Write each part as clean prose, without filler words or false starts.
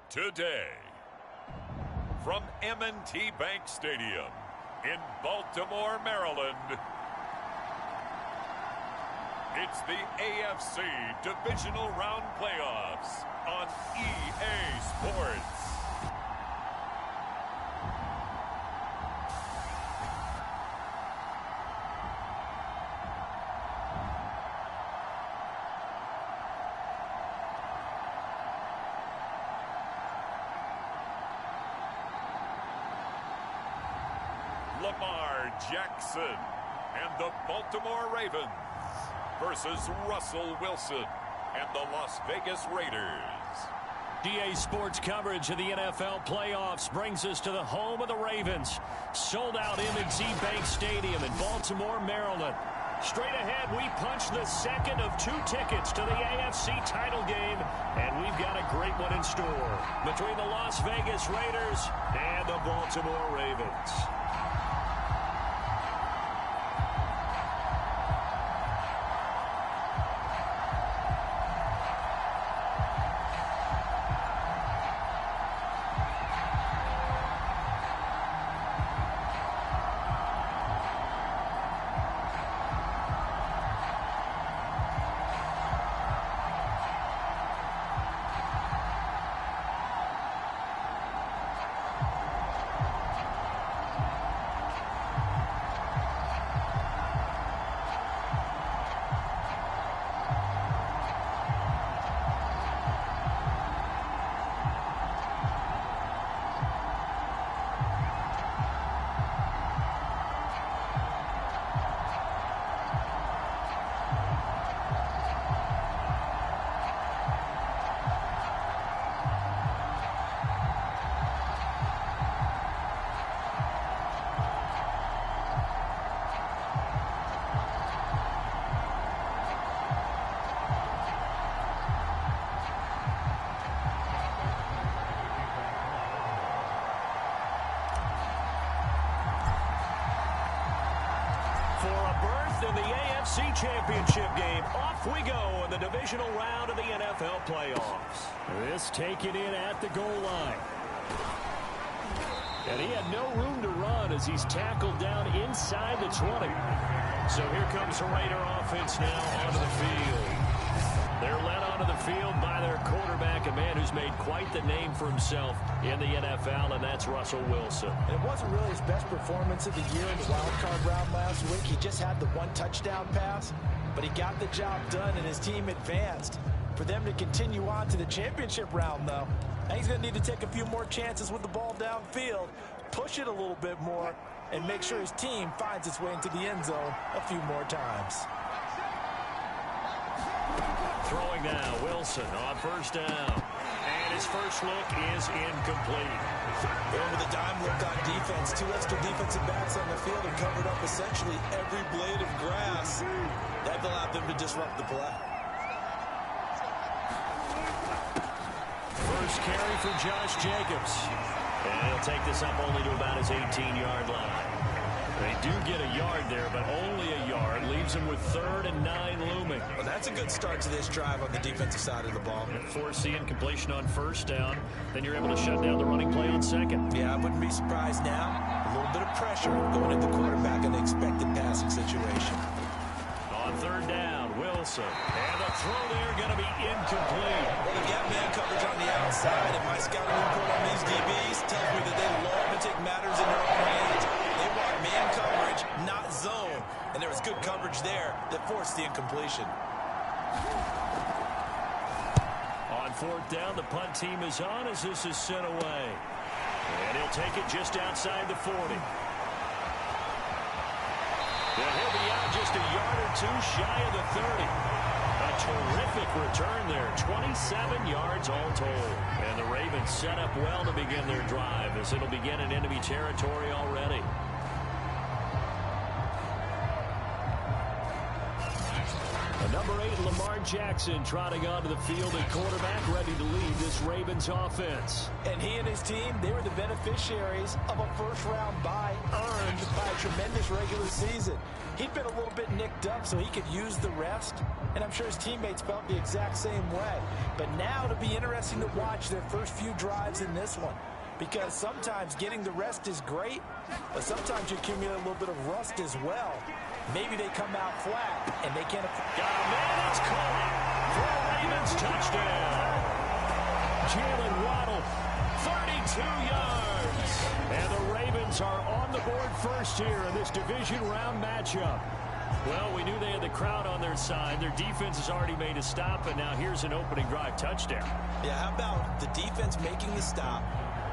Today, from M&T Bank Stadium in Baltimore, Maryland, it's the AFC Divisional Round Playoffs on EA Sports. Lamar Jackson and the Baltimore Ravens versus Russell Wilson and the Las Vegas Raiders. EA Sports coverage of the NFL playoffs brings us to the home of the Ravens. Sold out M&T Bank Stadium in Baltimore, Maryland. Straight ahead, we punch the second of two tickets to the AFC title game, and we've got a great one in store between the Las Vegas Raiders and the Baltimore Ravens. In the AFC Championship game, off we go in the divisional round of the NFL playoffs. This taken in at the goal line. And he had no room to run as he's tackled down inside the 20. So here comes the Raider offense now onto the field. They're led onto the field by their quarterback, a man who's made quite the name for himself in the NFL, and that's Russell Wilson. And it wasn't really his best performance of the year in the wild card round last week. He just had the one touchdown pass, but he got the job done and his team advanced. For them to continue on to the championship round, though, he's going to need to take a few more chances with the ball downfield, push it a little bit more, and make sure his team finds its way into the end zone a few more times. Throwing now, Wilson on first down. And his first look is incomplete. Going with a dime look on defense. Two extra defensive backs on the field and covered up essentially every blade of grass. That allowed them to disrupt the play. First carry for Josh Jacobs. And he'll take this up only to about his 18-yard line. They do get a yard there, but only a yard. Leaves him with 3rd and 9 looming. Well, that's a good start to this drive on the defensive side of the ball. Force the incompletion on first down. Then you're able to shut down the running play on second. Yeah, I wouldn't be surprised now. A little bit of pressure going at the quarterback in the expected passing situation. On 3rd down, Wilson. And the throw there going to be incomplete. Well, they've got man coverage on the outside, and my scouting report on these DBs tells me that they love to take matters in their own hands. They want man coverage, not zone. And there was good coverage there that forced the incompletion. On 4th down, the punt team is on as this is sent away. And he'll take it just outside the 40. And he'll be out just a yard or two shy of the 30. A terrific return there, 27 yards all told. And the Ravens set up well to begin their drive as it'll begin in enemy territory already. Number 8, Lamar Jackson, trotting onto the field at quarterback, ready to lead this Ravens offense. And he and his team, they were the beneficiaries of a first-round bye earned by a tremendous regular season. He'd been a little bit nicked up, so he could use the rest, and I'm sure his teammates felt the exact same way. But now it'll be interesting to watch their first few drives in this one, because sometimes getting the rest is great, but sometimes you accumulate a little bit of rust as well. Maybe they come out flat, and they can't... Got a man, it's caught for a Ravens touchdown. Jalen Waddle, 32 yards. And the Ravens are on the board first here in this division round matchup. Well, we knew they had the crowd on their side. Their defense has already made a stop, and now here's an opening drive touchdown. Yeah, how about the defense making the stop,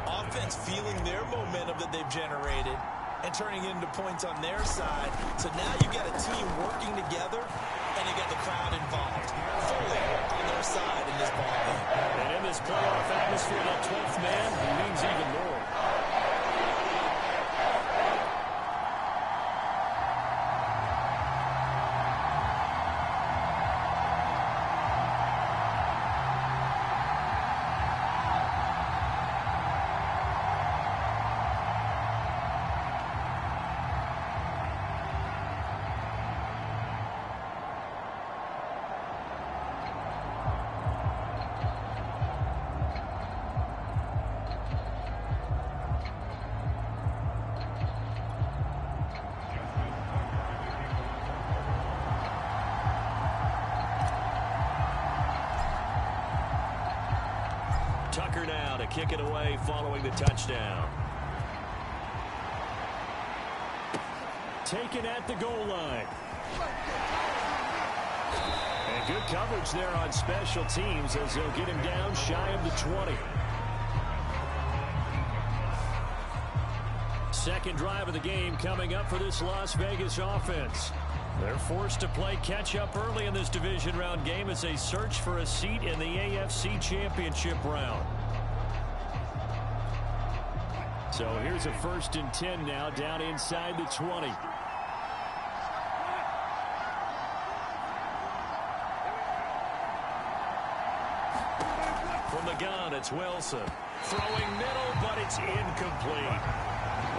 offense feeling their momentum that they've generated, and turning it into points on their side. So now you've got a team working together, and you got the crowd involved, fully on their side in this ball game. And in this playoff atmosphere, that 12th man means even more. Tucker now to kick it away following the touchdown. Taken at the goal line. And good coverage there on special teams as they'll get him down shy of the 20. Second drive of the game coming up for this Las Vegas offense. They're forced to play catch-up early in this division round game as they search for a seat in the AFC Championship round. So here's a 1st and 10 now down inside the 20. From the gun, it's Wilson. Throwing middle, but it's incomplete.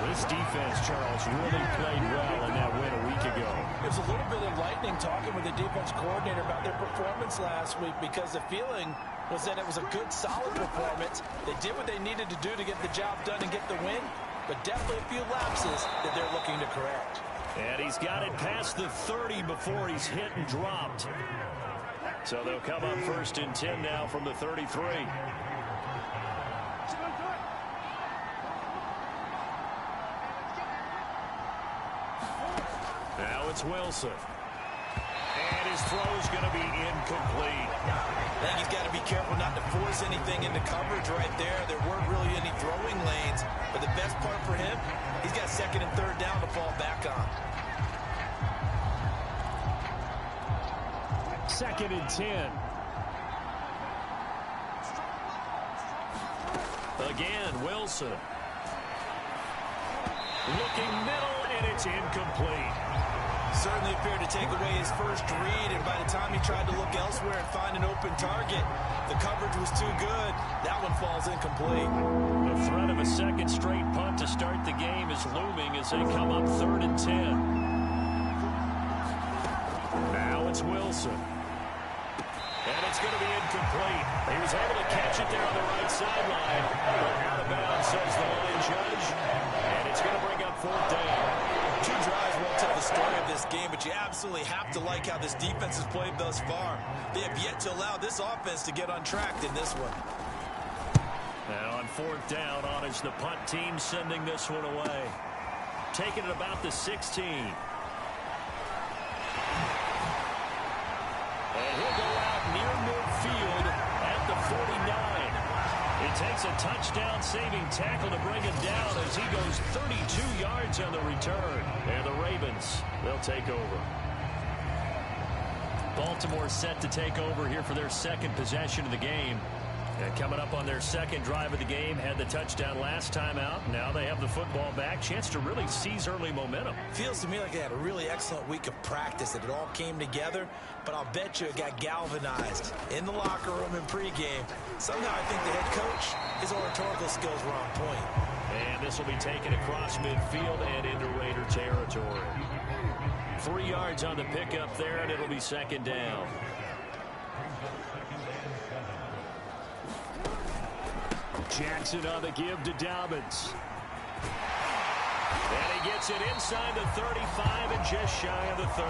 This defense, Charles, really played well in that win a week ago. It was a little bit enlightening talking with the defense coordinator about their performance last week, because the feeling was that it was a good, solid performance. They did what they needed to do to get the job done and get the win, but definitely a few lapses that they're looking to correct. And he's got it past the 30 before he's hit and dropped. So they'll come up 1st and 10 now from the 33. Now it's Wilson. And his throw's going to be incomplete. I think he's got to be careful not to force anything into coverage right there. There weren't really any throwing lanes. But the best part for him, he's got 2nd and 3rd down to fall back on. 2nd and 10. Again, Wilson. Looking middle, and it's incomplete. Certainly appeared to take away his first read, and by the time he tried to look elsewhere and find an open target, the coverage was too good. That one falls incomplete. The threat of a second straight punt to start the game is looming as they come up 3rd and 10. Now it's Wilson. And it's going to be incomplete. He was able to catch it there on the right sideline. But out of bounds, says the line judge. And it's going to bring up 4th down. 2 drives won't tell the story of this game, but you absolutely have to like how this defense has played thus far. They have yet to allow this offense to get untracked in this one. Now on 4th down, on is the punt team sending this one away. Taking it about the 16. And he'll go out near midfield at the 49. It takes a touchdown-saving tackle to bring him down as he goes 32 yards on the return. And the Ravens, they'll take over. Baltimore set to take over here for their 2nd possession of the game. And coming up on their 2nd drive of the game, had the touchdown last time out. Now they have the football back. Chance to really seize early momentum. Feels to me like they had a really excellent week of practice, that it all came together. But I'll bet you it got galvanized in the locker room in pregame. Somehow I think the head coach, his oratorical skills were on point. pass will be taken across midfield and into Raider territory. 3 yards on the pickup there, and it'll be second down. Jackson on the give to Dobbins. And he gets it inside the 35 and just shy of the 30.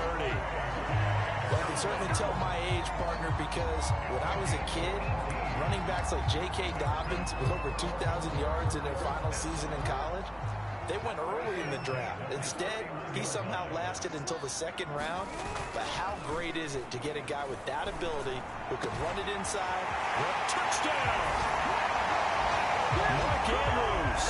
Well, I can certainly tell my age, partner, because when I was a kid, running backs like J.K. Dobbins with over 2,000 yards in their final season in college, they went early in the draft. Instead, he somehow lasted until the second round. But how great is it to get a guy with that ability who can run it inside? Touchdown! Mark Andrews,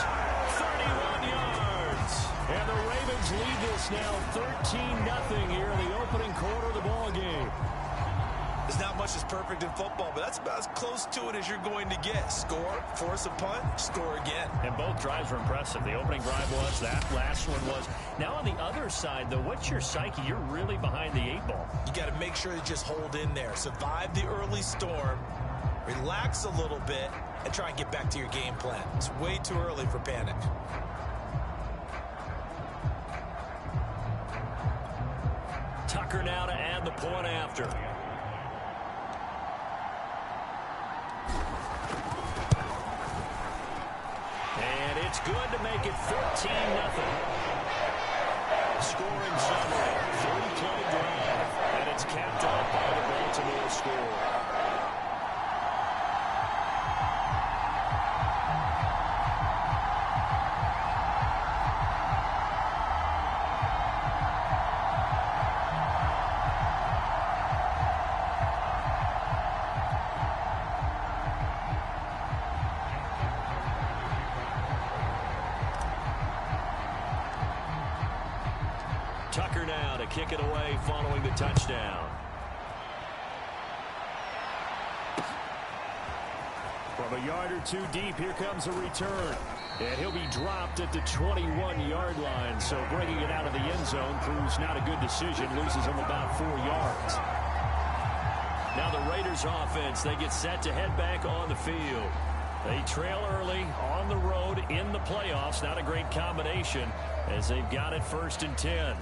31 yards. And the Ravens lead this now 13-0 here in the opening quarter of the ball game. There's not much that's perfect in football, but that's about as close to it as you're going to get. Score, force a punt, score again. And both drives were impressive. The opening drive was, that last one was. Now on the other side, though, what's your psyche? You're really behind the 8 ball. You got to make sure you just hold in there. Survive the early storm, relax a little bit, and try and get back to your game plan. It's way too early for panic. Tucker now to add the point after. And it's good to make it 14-0. Scoring summary, 3-play drive, and it's capped off by the Baltimore score. Tucker now to kick it away following the touchdown. From a yard or two deep, here comes a return. And he'll be dropped at the 21-yard line. So bringing it out of the end zone proves not a good decision. Loses him about 4 yards. Now the Raiders offense, they get set to head back on the field. They trail early on the road in the playoffs. Not a great combination as they've got it 1st and 10.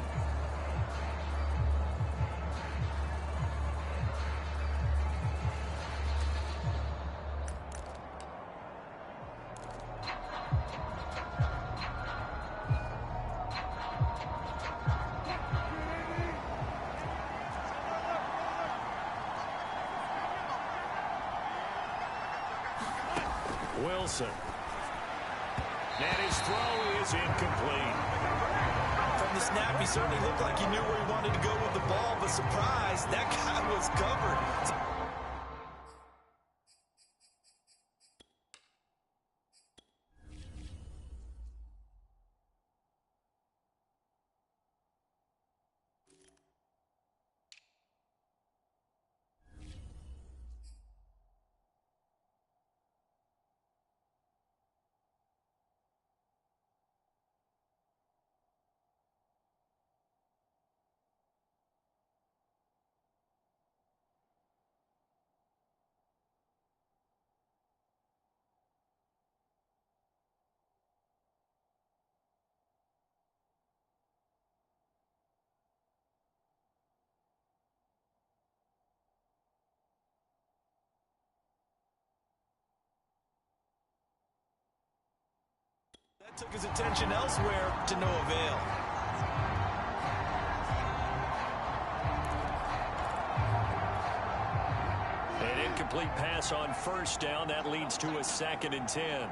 Wilson. And his throw is incomplete. From the snap, he certainly looked like he knew where he wanted to go with the ball, but surprise, that guy was covered. That took his attention elsewhere to no avail. An incomplete pass on 1st down. That leads to a 2nd and 10.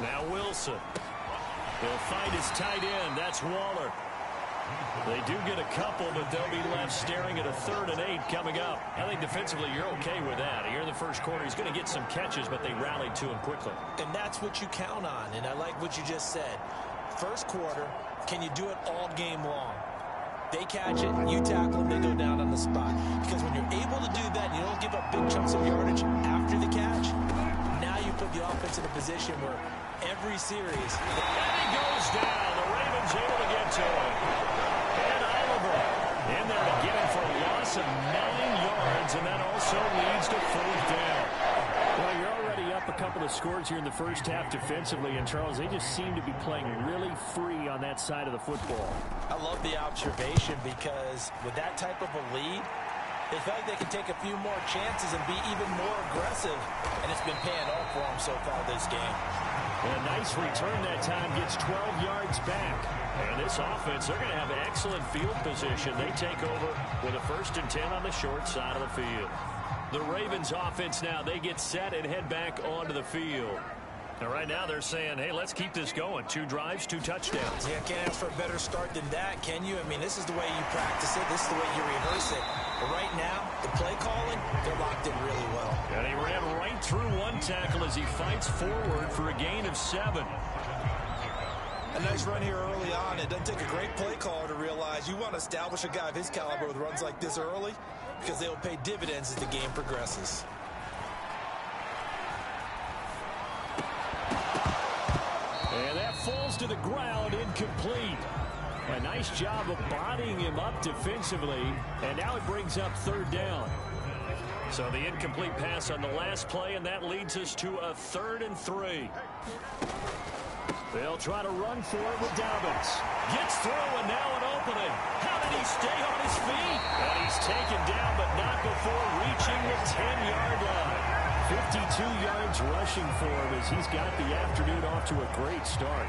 Now Wilson. He'll find his tight end. That's Waller. They do get a couple, but they'll be left staring at a 3rd and 8 coming up. I think defensively you're okay with that. Here in the 1st quarter, he's going to get some catches, but they rallied to him quickly. And that's what you count on, and I like what you just said. 1st quarter, can you do it all game long? They catch it, you tackle them, they go down on the spot. Because when you're able to do that and you don't give up big chunks of yardage after the catch, now you put the offense in a position where every series... And he goes down. The Ravens able to get to him. And Oliver in there to get him for a loss of 9 yards, and that also leads to 4th down. Well, you're already up up a couple of scores here in the first half defensively, and Charles, they just seem to be playing really free on that side of the football. I love the observation because with that type of a lead, they feel like they can take a few more chances and be even more aggressive, and it's been paying off for them so far this game. And a nice return that time, gets 12 yards back. And this offense, they're going to have excellent field position. They take over with a 1st and 10 on the short side of the field. The Ravens offense now, they get set and head back onto the field. And right now they're saying, hey, let's keep this going. 2 drives, 2 touchdowns. Yeah, can't ask for a better start than that, can you? I mean, this is the way you practice it. This is the way you rehearse it. But right now, the play calling, they're locked in really well. And he ran right through one tackle as he fights forward for a gain of 7. A nice run here early on. It doesn't take a great play caller to realize you want to establish a guy of his caliber with runs like this early because they'll pay dividends as the game progresses. And that falls to the ground, incomplete. A nice job of bodying him up defensively, and now it brings up 3rd down. So the incomplete pass on the last play, and that leads us to a 3rd and 3. They'll try to run for it with Dobbins. Gets through, and now an opening. How did he stay on his feet? And he's taken down, but not before reaching the 10-yard line. 52 yards rushing for him as he's got the afternoon off to a great start.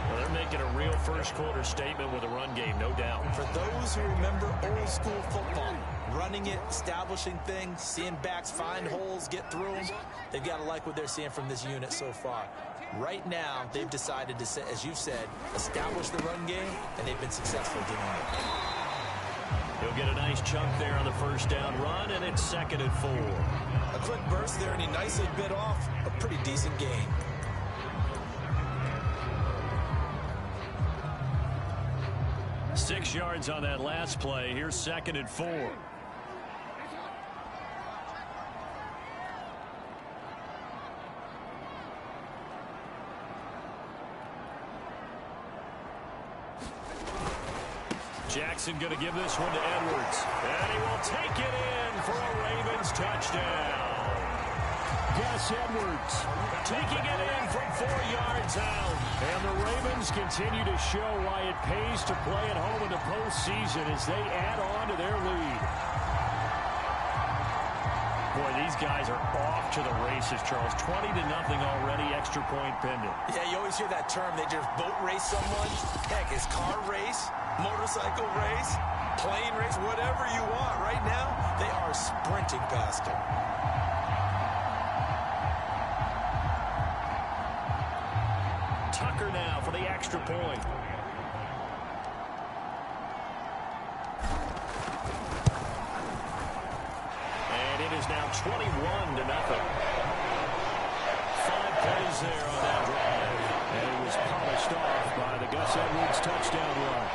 Well, they're making a real first-quarter statement with a run game, no doubt. For those who remember old-school football, running it, establishing things, seeing backs find holes, get through them, they've got to like what they're seeing from this unit so far. Right now, they've decided to, as you said, establish the run game, and they've been successful doing it. He'll get a nice chunk there on the 1st down run, and it's 2nd and 4. A quick burst there, and he nicely bit off a pretty decent gain. Six yards on that last play. Here's 2nd and 4. Jackson going to give this one to Edwards. And he will take it in for a Ravens touchdown. Gus Edwards taking it in from 4 yards out. And the Ravens continue to show why it pays to play at home in the postseason as they add on to their lead. Boy, these guys are off to the races, Charles. 20-0 already, extra point pending. Yeah, you always hear that term. They just boat race someone. Heck, it's car race, motorcycle race, plane race, whatever you want. Right now, they are sprinting past him. Tucker now for the extra point. And it is now 21-0. 5 plays there on that drive. And it was polished off by the Gus Edwards touchdown run.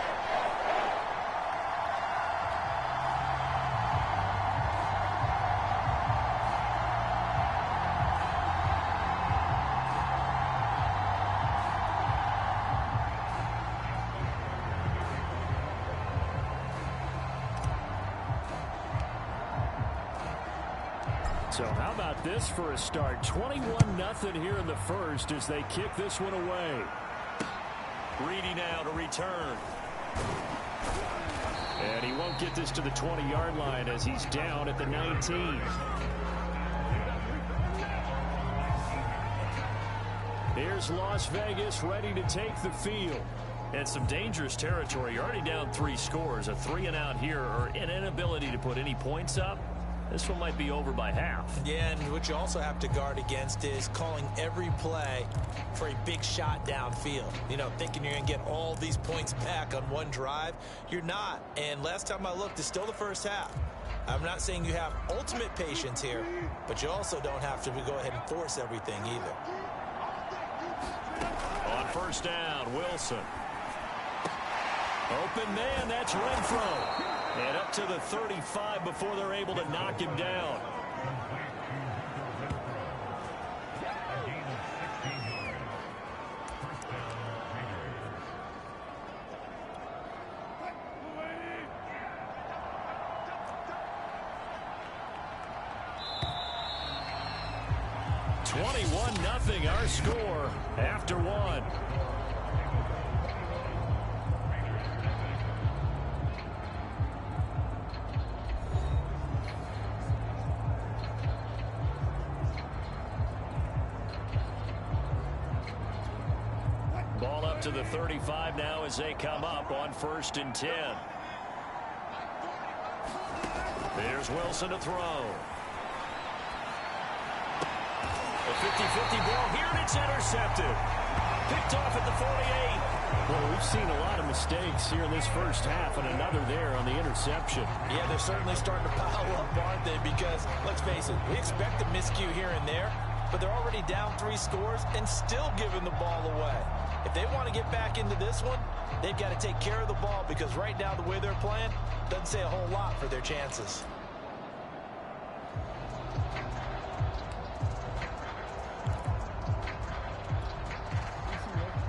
So how about this for a start? 21-0 here in the first as they kick this one away. Reedy now to return. And he won't get this to the 20-yard line as he's down at the 19. Here's Las Vegas ready to take the field. And some dangerous territory. You're already down 3 scores. A 3-and-out here or an inability to put any points up. This one might be over by half. Yeah, and what you also have to guard against is calling every play for a big shot downfield. You know, thinking you're going to get all these points back on one drive. You're not. And last time I looked, it's still the first half. I'm not saying you have ultimate patience here, but you also don't have to go ahead and force everything either. On 1st down, Wilson. Open man, that's Renfro. And up to the 35 before they're able to knock him down. 21-0 our score after one. Ball up to the 35 now as they come up on 1st and 10. There's Wilson to throw. A 50-50 ball here, and it's intercepted. Picked off at the 48. Well, we've seen a lot of mistakes here in this first half, and another there on the interception. Yeah, they're certainly starting to pile up, aren't they? Because, let's face it, we expect a miscue here and there, but they're already down 3 scores and still giving the ball away. If they want to get back into this one, they've got to take care of the ball, because right now the way they're playing doesn't say a whole lot for their chances.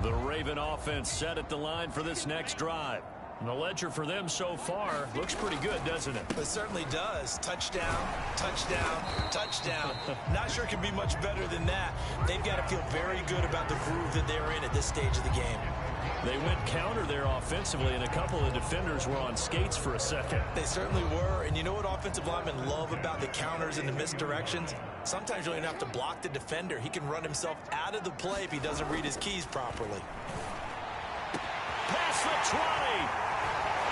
The Raven offense set at the line for this next drive. And the ledger for them so far looks pretty good, doesn't it? It certainly does. Touchdown, touchdown, touchdown. Not sure it can be much better than that. They've got to feel very good about the groove that they're in at this stage of the game. They went counter there offensively, and a couple of defenders were on skates for a second. They certainly were, and you know what offensive linemen love about the counters and the misdirections? Sometimes you don't even have to block the defender. He can run himself out of the play if he doesn't read his keys properly. Past the 20.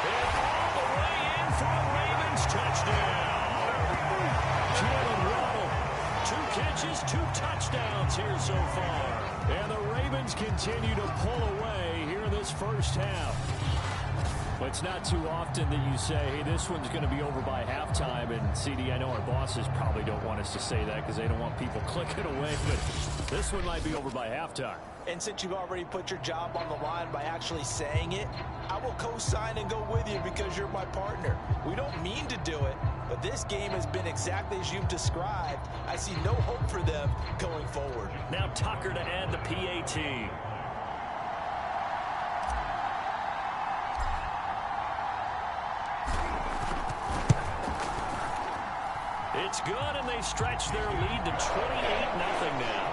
And all the way in for a Ravens touchdown. Jalen Waddle, 2 catches, 2 touchdowns here so far. And the Ravens continue to pull away here in this first half. Well, it's not too often that you say, hey, this one's going to be over by halftime. And, CD, I know our bosses probably don't want us to say that because they don't want people clicking away. But this one might be over by halftime. And since you've already put your job on the line by actually saying it, I will co-sign and go with you because you're my partner. We don't mean to do it, but this game has been exactly as you've described. I see no hope for them going forward. Now Tucker to add the PAT. It's good, and they stretch their lead to 28-0 now.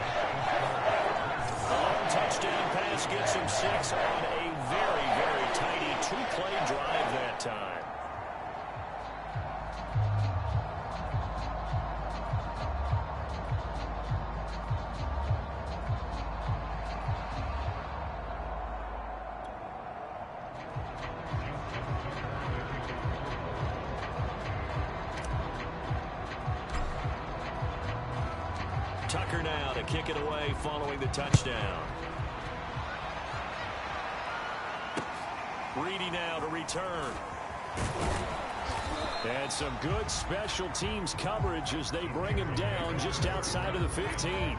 The long touchdown pass gets him 6 on a very, very tidy 2-play drive that time. Tucker now to kick it away following the touchdown. Reedy now to return. And some good special teams coverage as they bring him down just outside of the 15.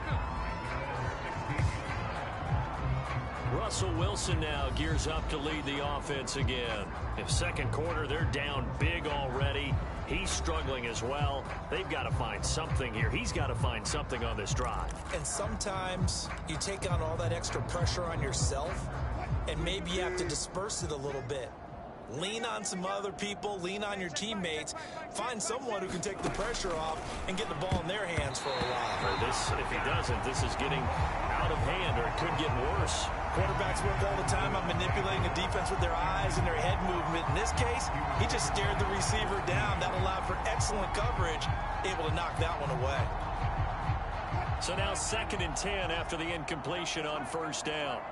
Russell Wilson now gears up to lead the offense again. If second quarter they're down big already, he's struggling as well. They've got to find something here. He's got to find something on this drive. And sometimes you take on all that extra pressure on yourself, and maybe you have to disperse it a little bit. Lean on some other people, lean on your teammates, find someone who can take the pressure off and get the ball in their hands for a while. If he doesn't, this is getting out of hand, or it could get worse. Quarterbacks work all the time on manipulating a defense with their eyes and their head movement. In this case, he just stared the receiver down. That allowed for excellent coverage, able to knock that one away. So now 2nd and 10 after the incompletion on 1st down.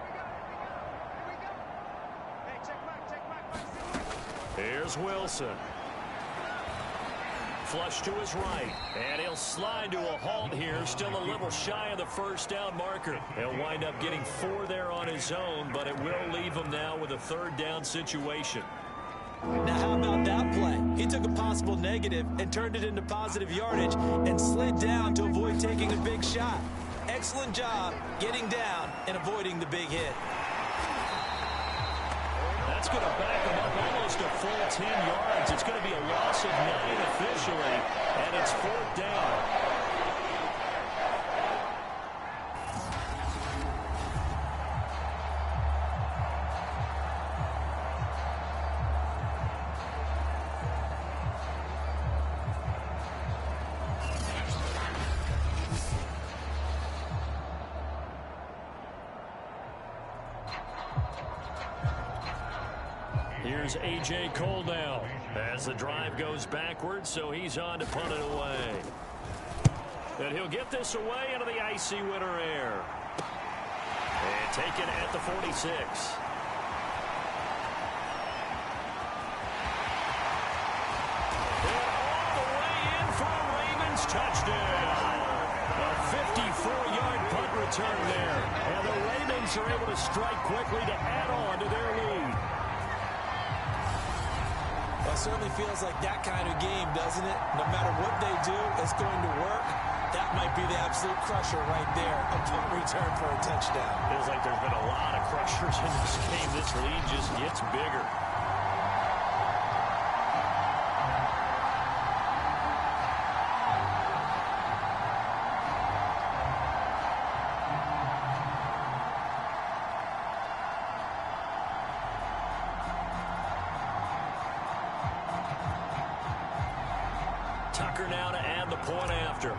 Here's Wilson. Flush to his right, and he'll slide to a halt here, still a little shy of the 1st down marker. He'll wind up getting 4 there on his own, but it will leave him now with a 3rd down situation. Now how about that play? He took a possible negative and turned it into positive yardage and slid down to avoid taking a big shot. Excellent job getting down and avoiding the big hit. That's going to back him up almost a full 10 yards. It's going to be a loss of 9 officially, and it's 4th down. Here's A.J. Cole now as the drive goes backwards, so he's on to punt it away. And he'll get this away into the icy winter air. And taken at the 46. And all the way in for a Ravens touchdown. A 54-yard punt return there. And the Ravens are able to strike quickly to add on to their lead. Well, it certainly feels like that kind of game, doesn't it? No matter what they do, it's going to work. That might be the absolute crusher right there. A punt return for a touchdown. Feels like there's been a lot of crushers in this game. This lead just gets bigger. Tucker now to add the point after.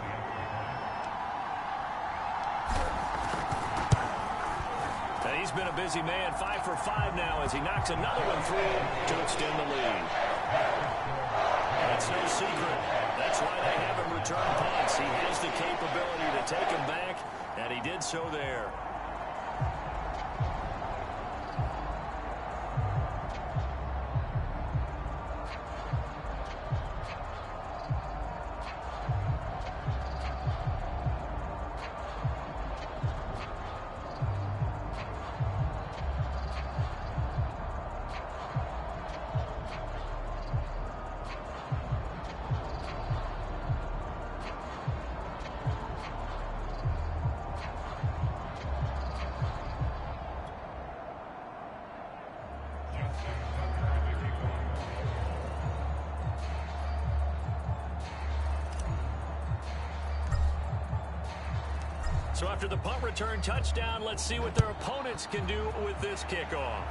And he's been a busy man, 5 for 5 now as he knocks another one through to extend the lead. That's no secret. That's why they have him return punts. He has the capability to take him back, and he did so there. So after the punt return touchdown, let's see what their opponents can do with this kickoff.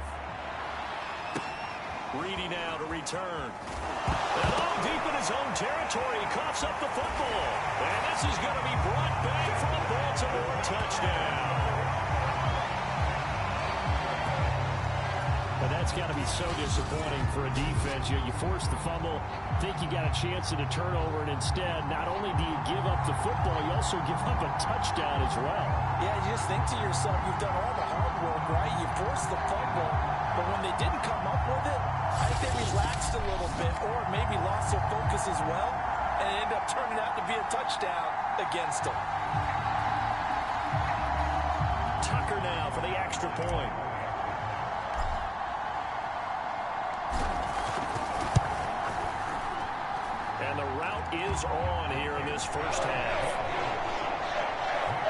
Reedy now to return. And deep in his own territory, he coughs up the football. And this is going to be brought back for a Baltimore touchdown. But that's got to be so disappointing for a defense. You force the fumble, think you got a chance at a turnover, and instead, not only do you give up the football, you also give up a touchdown as well. Yeah, you just think to yourself, you've done all the hard work, right? You forced the fumble, but when they didn't come up with it, I think they relaxed a little bit or maybe lost their focus as well, and it ended up turning out to be a touchdown against them. Tucker now for the extra point. And the route is on here in this first half.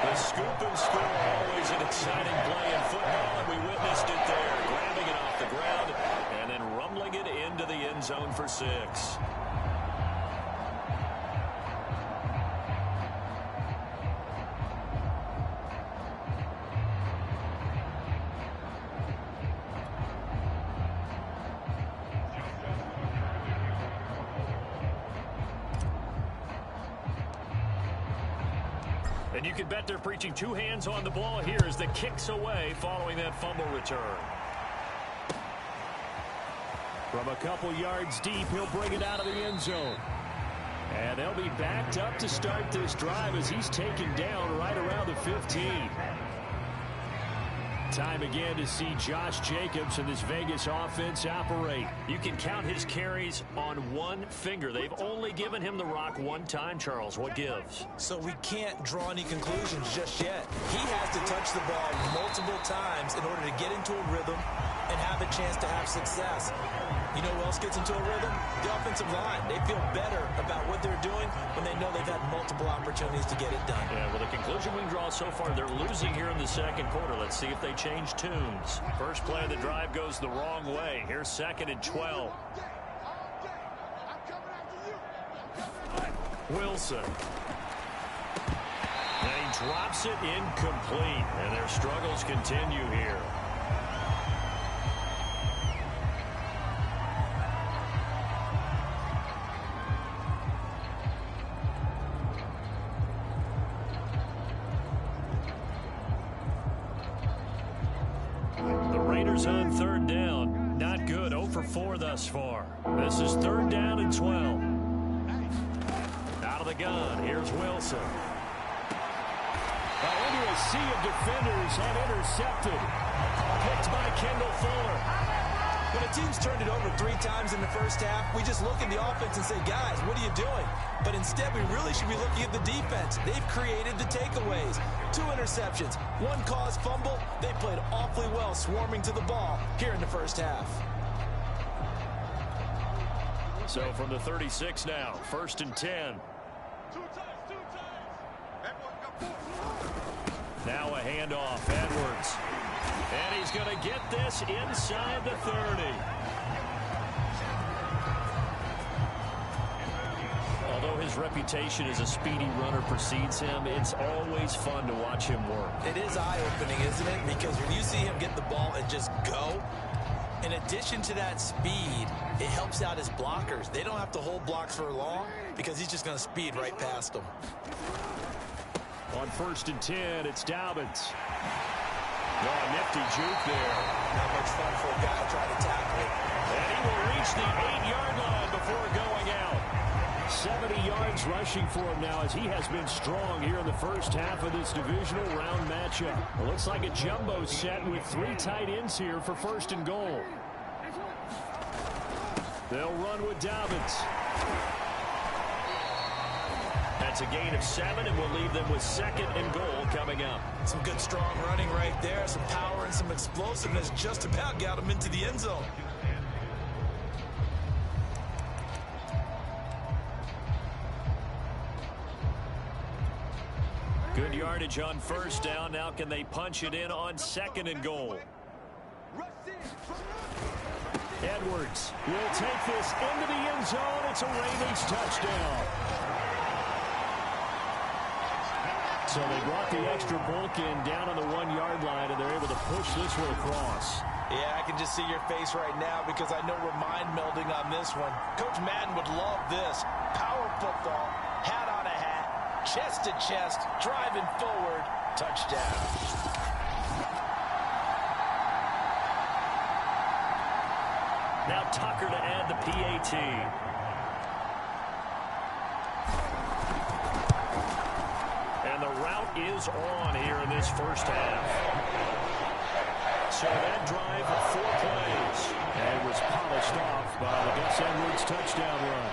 The scoop and score, always an exciting play in football, and we witnessed it there. Grabbing it off the ground and then rumbling it into the end zone for 6. And you can bet they're preaching 2 hands on the ball here as the kick's away following that fumble return. From a couple yards deep, he'll bring it out of the end zone. And they'll be backed up to start this drive as he's taken down right around the 15. Time again to see Josh Jacobs and this Vegas offense operate. You can count his carries on one finger. They've only given him the rock one time, Charles. What gives? So we can't draw any conclusions just yet. He has to touch the ball multiple times in order to get into a rhythm and have a chance to have success. You know who else gets into a rhythm? The offensive line. They feel better about what they're doing when they know they've had multiple opportunities to get it done. Yeah, well, the conclusion we can draw so far, they're losing here in the second quarter. Let's see if they change tunes. First play of the drive goes the wrong way. Here's 2nd and 12. Wilson. And he drops it incomplete, and their struggles continue here. defenders on third down. Not good. 0 for 4 thus far. This is 3rd down and 12. Out of the gun. Here's Wilson. Into a sea of defenders and intercepted. Picked by Kendall Fuller. When a team's turned it over 3 times in the first half, we just look at the offense and say, guys, what are you doing? But instead, we really should be looking at the defense. They've created the takeaways. 2 interceptions, 1 caused fumble. They played awfully well swarming to the ball here in the first half. So from the 36 now, 1st and 10. Now a handoff, Edwards. And he's going to get this inside the 30. Although his reputation as a speedy runner precedes him, it's always fun to watch him work. It is eye-opening, isn't it? Because when you see him get the ball and just go, in addition to that speed, it helps out his blockers. They don't have to hold blocks for long because he's just going to speed right past them. On 1st and 10, it's Dobbins. Oh, nifty juke there. Not much fun for a guy trying to tackle it. And he will reach the 8-yard line before going out. 70 yards rushing for him now as he has been strong here in the first half of this divisional round matchup. It looks like a jumbo set with 3 tight ends here for 1st and goal. They'll run with Dobbins. That's a gain of 7, and we'll leave them with 2nd and goal coming up. Some good strong running right there. Some power and some explosiveness just about got him into the end zone. Good yardage on 1st down. Now can they punch it in on 2nd and goal? Edwards will take this into the end zone. It's a Ravens touchdown. So they brought the extra bulk in down on the 1-yard line, and they're able to push this one across. Yeah, I can just see your face right now because I know we're mind melding on this one. Coach Madden would love this. Power football, hat on a hat, chest to chest, driving forward, touchdown. Now Tucker to add the PAT. And the route is on here in this first half. So that drive of 4 plays. And it was polished off by the Gus Edwards touchdown run.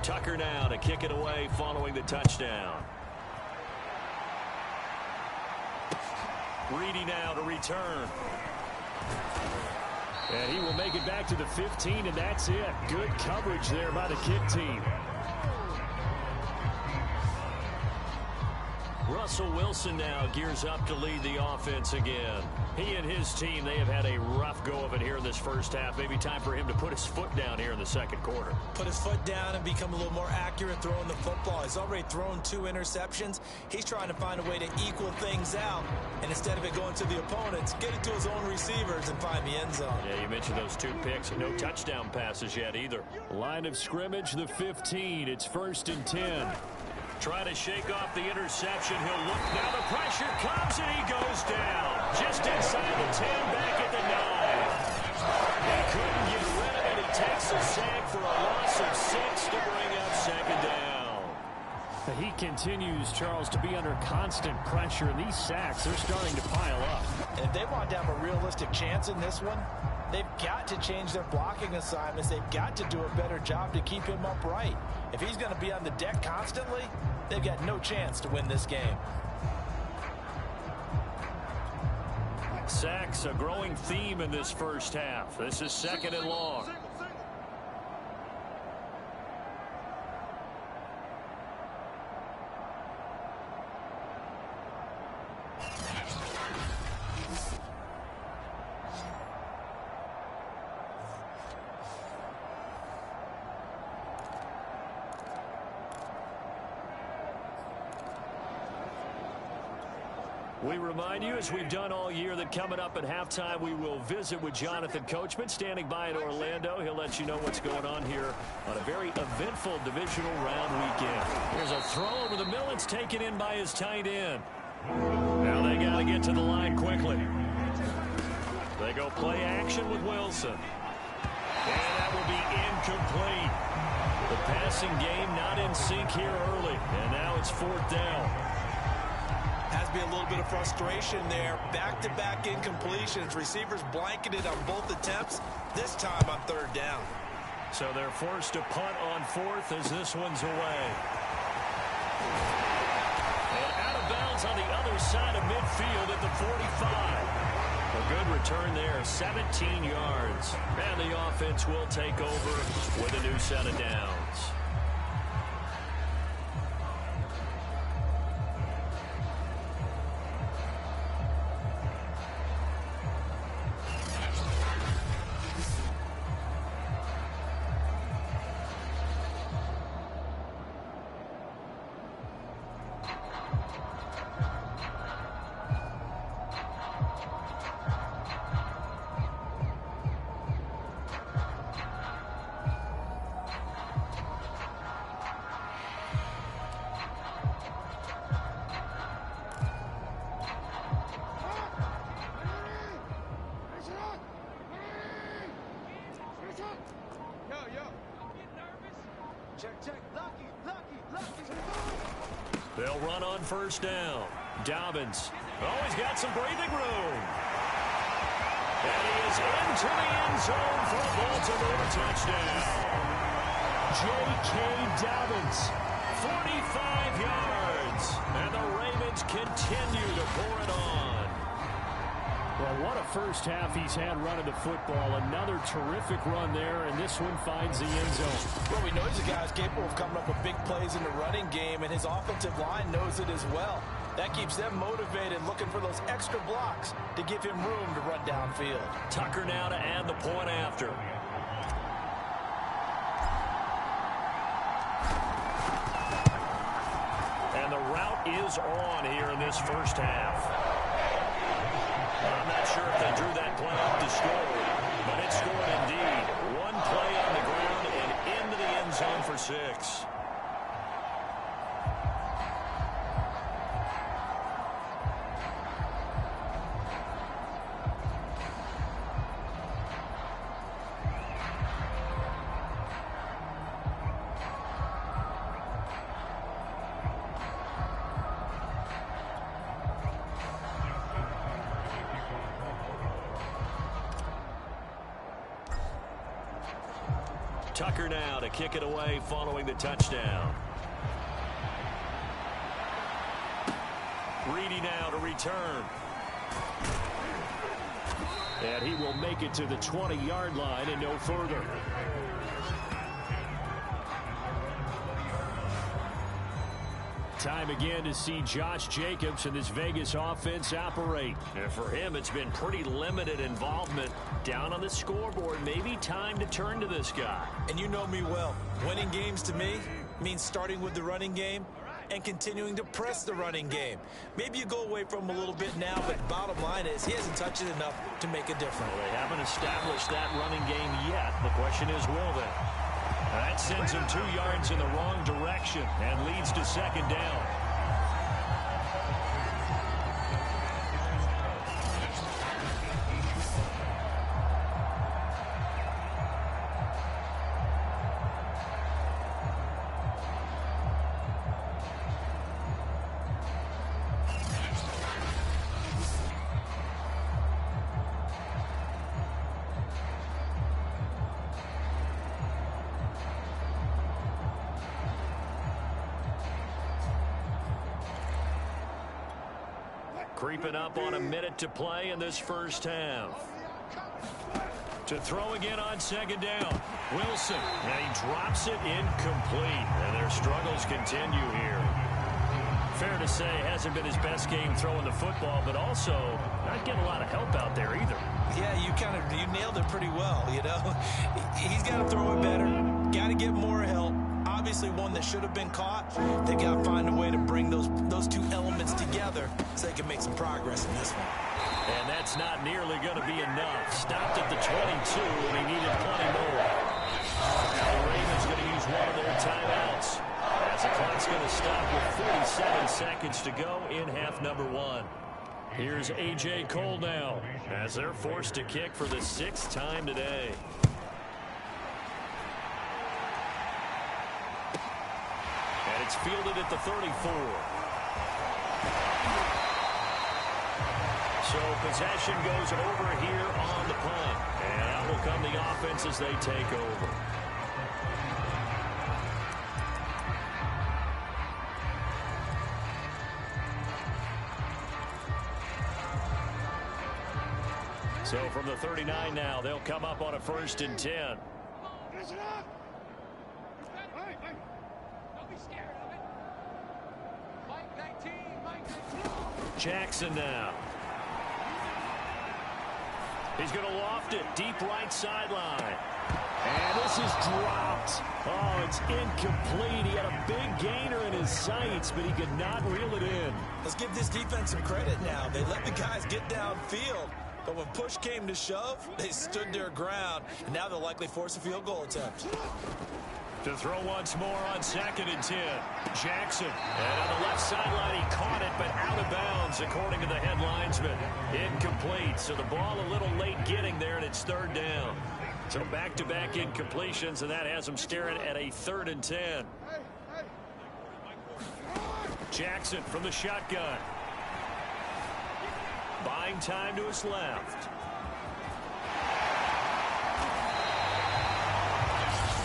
Tucker now to kick it away following the touchdown. Reedy now to return. And he will make it back to the 15, and that's it. Good coverage there by the kick team. Russell Wilson now gears up to lead the offense again. He and his team, they have had a rough go of it here in this first half. Maybe time for him to put his foot down here in the second quarter. Put his foot down and become a little more accurate throwing the football. He's already thrown 2 interceptions. He's trying to find a way to equal things out. And instead of it going to the opponents, get it to his own receivers and find the end zone. Yeah, you mentioned those 2 picks. No touchdown passes yet either. Line of scrimmage, the 15. It's 1st and 10. Trying to shake off the interception. He'll look. Now the pressure comes and he goes down. Just inside the 10, back at the 9. He couldn't get rid of it. He takes a sack for a loss of 6 to bring up 2nd down. He continues, Charles, to be under constant pressure. And these sacks, they're starting to pile up. And if they want to have a realistic chance in this one, they've got to change their blocking assignments. They've got to do a better job to keep him upright. If he's going to be on the deck constantly, they've got no chance to win this game. Sacks, a growing theme in this first half. This is 2nd and long. We remind you, as we've done all year, that coming up at halftime, we will visit with Jonathan Coachman, standing by in Orlando. He'll let you know what's going on here on a very eventful divisional round weekend. Here's a throw over the middle. It's taken in by his tight end. Now they got to get to the line quickly. They go play action with Wilson. And that will be incomplete. The passing game not in sync here early. And now it's 4th down. Has to be a little bit of frustration there. Back-to-back incompletions. Receivers blanketed on both attempts. This time on 3rd down. So they're forced to punt on 4th as this one's away. And out of bounds on the other side of midfield at the 45. A good return there, 17 yards. And the offense will take over with a new set of downs. They'll run on 1st down. Dobbins. Oh, he's got some breathing room. And he is into the end zone for a Baltimore touchdown. J.K. Dobbins, 45 yards. And the Ravens continue to pour it on. Well, what a first half he's had running the football. Another terrific run there, and this one finds the end zone. Well, we know he's a guy who's capable of coming up with big plays in the running game, and his offensive line knows it as well. That keeps them motivated, looking for those extra blocks to give him room to run downfield. Tucker now to add the point after. And the route is on here in this first half. I'm not sure if they drew that play up to score, but it scored indeed. One play on the ground and into the end zone for 6. Tucker now to kick it away following the touchdown. Reedy now to return. And he will make it to the 20-yard line and no further. Time again to see Josh Jacobs and this Vegas offense operate. And for him, it's been pretty limited involvement. Down on the scoreboard, maybe time to turn to this guy. And you know me well. Winning games to me means starting with the running game and continuing to press the running game. Maybe you go away from him a little bit now, but bottom line is he hasn't touched it enough to make a difference. Well, they haven't established that running game yet. The question is, will they? That sends him 2 yards in the wrong direction and leads to 2nd down. Creeping up on a minute to play in this first half. To throw again on 2nd down. Wilson, and he drops it incomplete. And their struggles continue here. Fair to say, hasn't been his best game throwing the football, but also not getting a lot of help out there either. Yeah, you nailed it pretty well, you know. He's got to throw it better. Got to get more help. obviously one that should have been caught. They got to find a way to bring those two elements together so they can make some progress in this one. And that's not nearly going to be enough. Stopped at the 22, and he needed plenty more. Now the Ravens going to use one of their timeouts, as the clock's going to stop with 47 seconds to go in half number 1. Here's A.J. Cole now, as they're forced to kick for the 6th time today. And it's fielded at the 34. So possession goes over here on the punt. And out will come the offense as they take over. So from the 39 now, they'll come up on a 1st and 10. Jackson now. He's going to loft it deep right sideline. And this is dropped. Oh, it's incomplete. He had a big gainer in his sights, but he could not reel it in. Let's give this defense some credit now. They let the guys get downfield. But when push came to shove, they stood their ground. And now they'll likely force a field goal attempt. To throw once more on 2nd and 10. Jackson. And on the left sideline, he caught it, but out of bounds, according to the head linesman. Incomplete. So the ball a little late getting there, and it's 3rd down. So back-to-back incompletions, and that has them staring at a 3rd and 10. Jackson from the shotgun. Buying time to his left.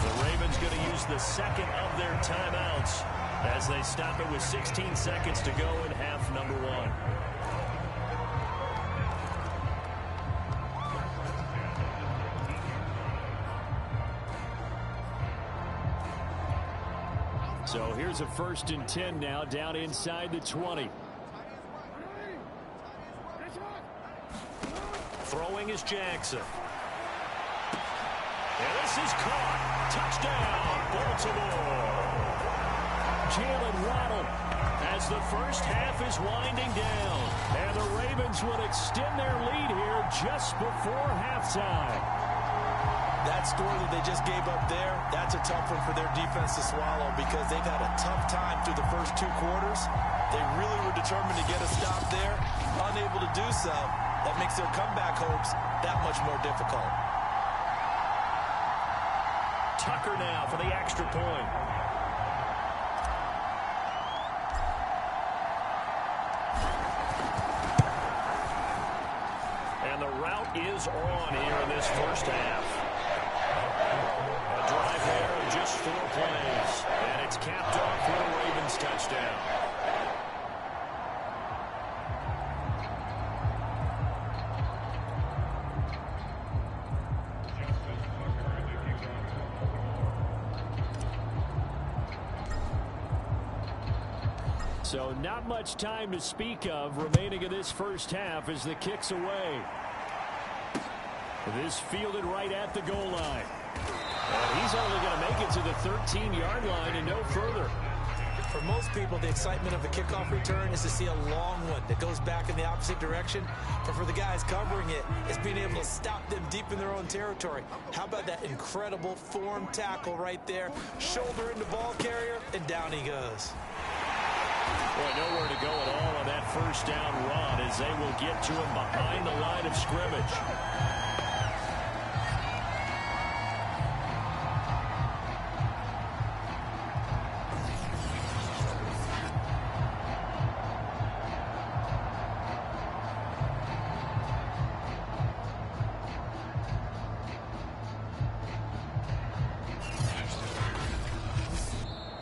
The Ravens going to use the 2nd of their timeouts as they stop it with 16 seconds to go in half number 1. So here's a 1st and 10 now down inside the 20. Throwing is Jackson. And this is caught. Touchdown, Baltimore. Jalen Waddle as the first half is winding down. And the Ravens would extend their lead here just before halftime. That score that they just gave up there, that's a tough one for their defense to swallow because they've had a tough time through the first 2 quarters. They really were determined to get a stop there, unable to do so. That makes their comeback hopes that much more difficult. Tucker now for the extra point. And the route is on here in this first half. A drive there of just 4 plays. And it's capped off with a Ravens touchdown. So not much time to speak of remaining in this first half as the kick's away. This fielded right at the goal line. And he's only going to make it to the 13-yard line and no further. For most people, the excitement of a kickoff return is to see a long one that goes back in the opposite direction. But for the guys covering it, it's being able to stop them deep in their own territory. How about that incredible form tackle right there? Shoulder into ball carrier, and down he goes. Boy, nowhere to go at all on that first down run as they will get to him behind the line of scrimmage.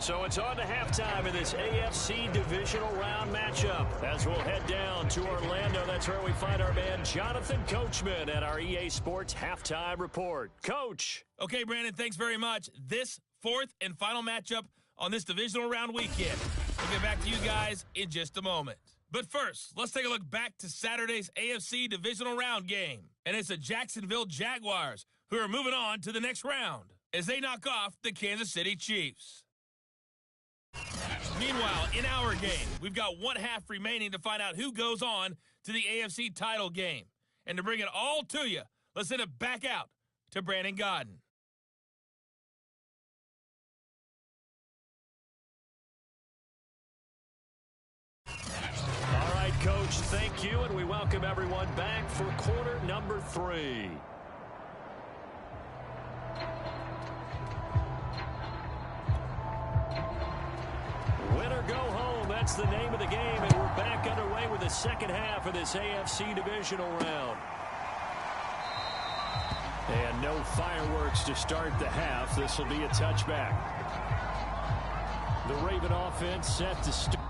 So it's on to halftime in this AFC divisional round matchup as we'll head down to Orlando. That's where we find our man Jonathan Coachman at our EA Sports Halftime Report. Coach. Okay, Brandon, thanks very much. This 4th and final matchup on this divisional round weekend. We'll get back to you guys in just a moment. But first, let's take a look back to Saturday's AFC divisional round game. And it's the Jacksonville Jaguars who are moving on to the next round as they knock off the Kansas City Chiefs. Meanwhile, in our game, we've got one half remaining to find out who goes on to the AFC title game. And to bring it all to you, let's send it back out to Brandon Godden. All right, Coach, thank you, and we welcome everyone back for quarter number 3. Win or go home, that's the name of the game, and we're back underway with the second half of this AFC divisional round. And no fireworks to start the half. This will be a touchback. The Raven offense set to start.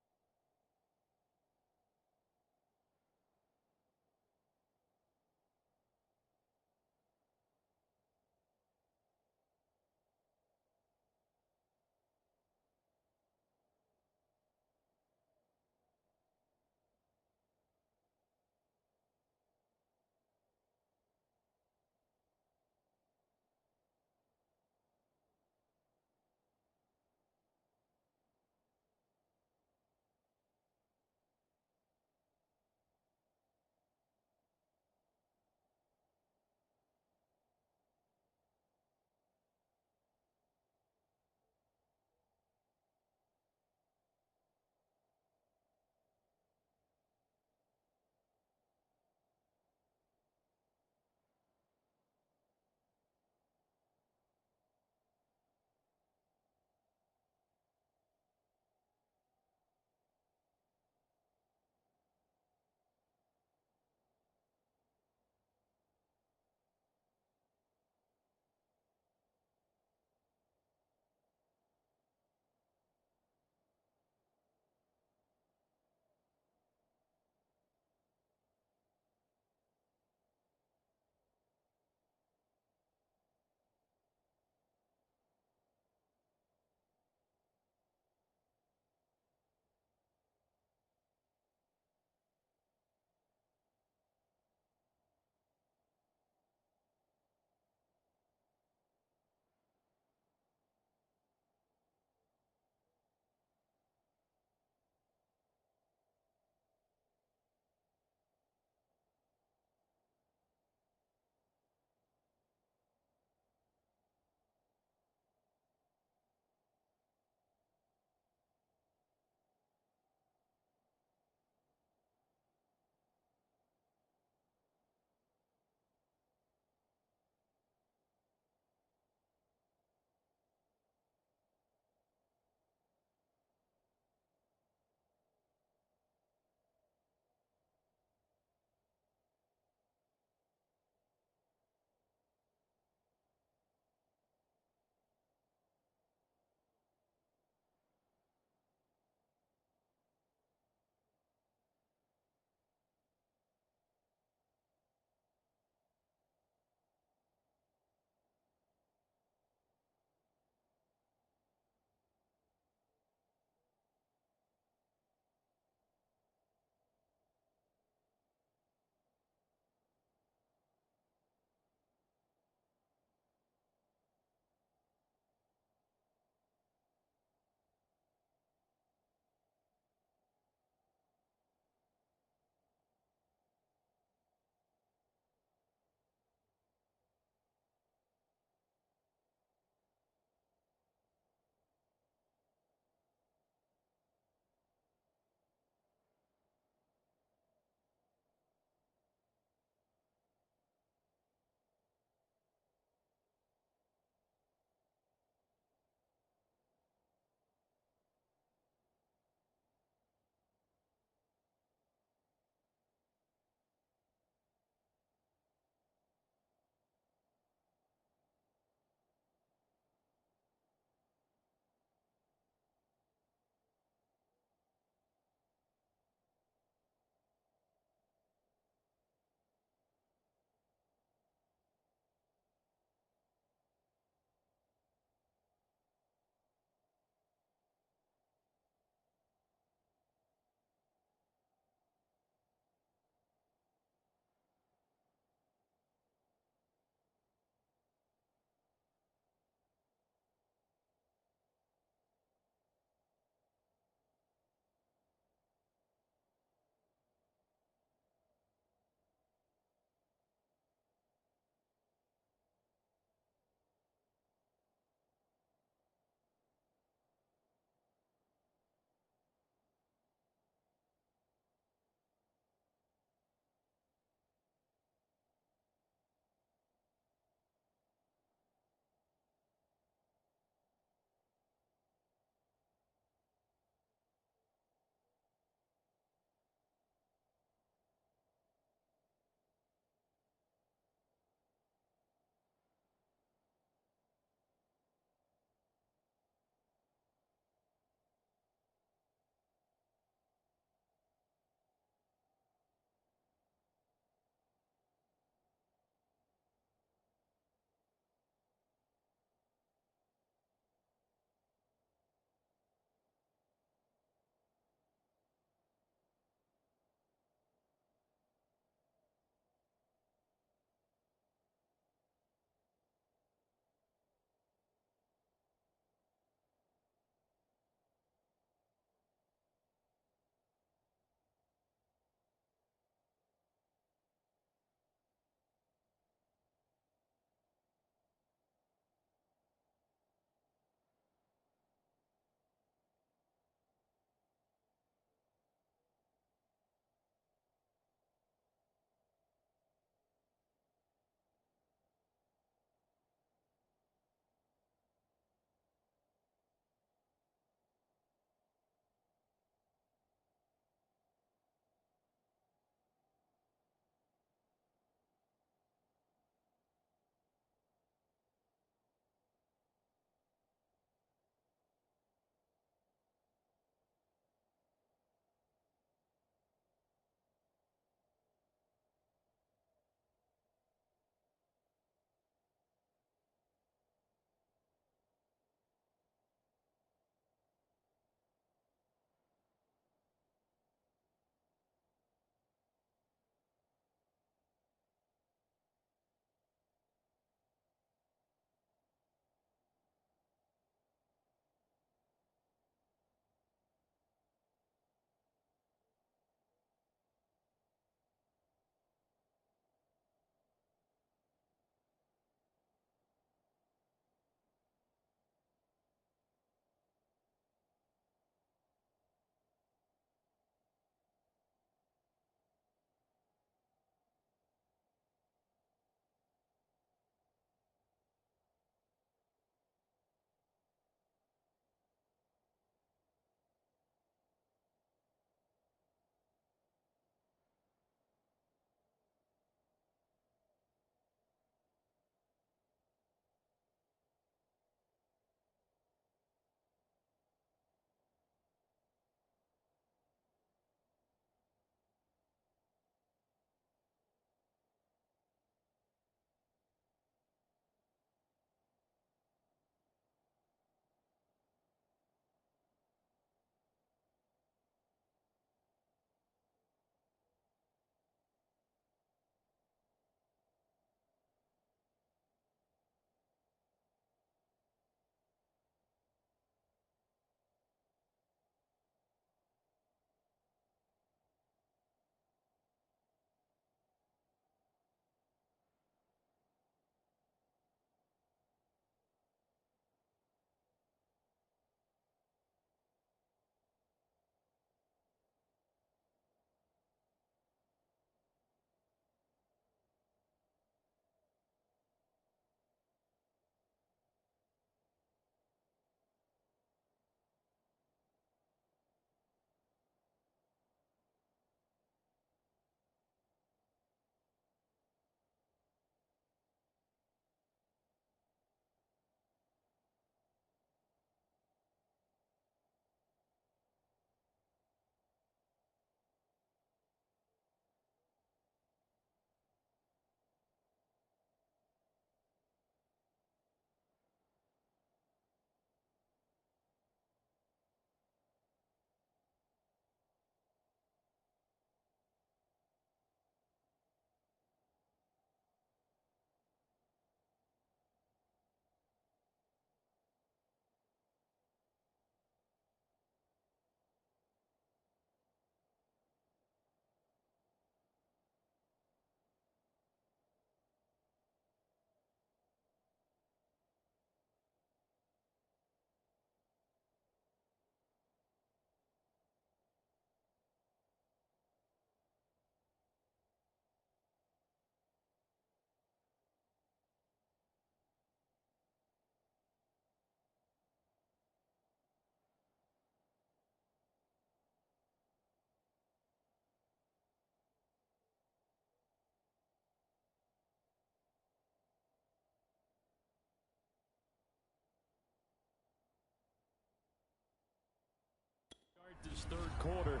quarter.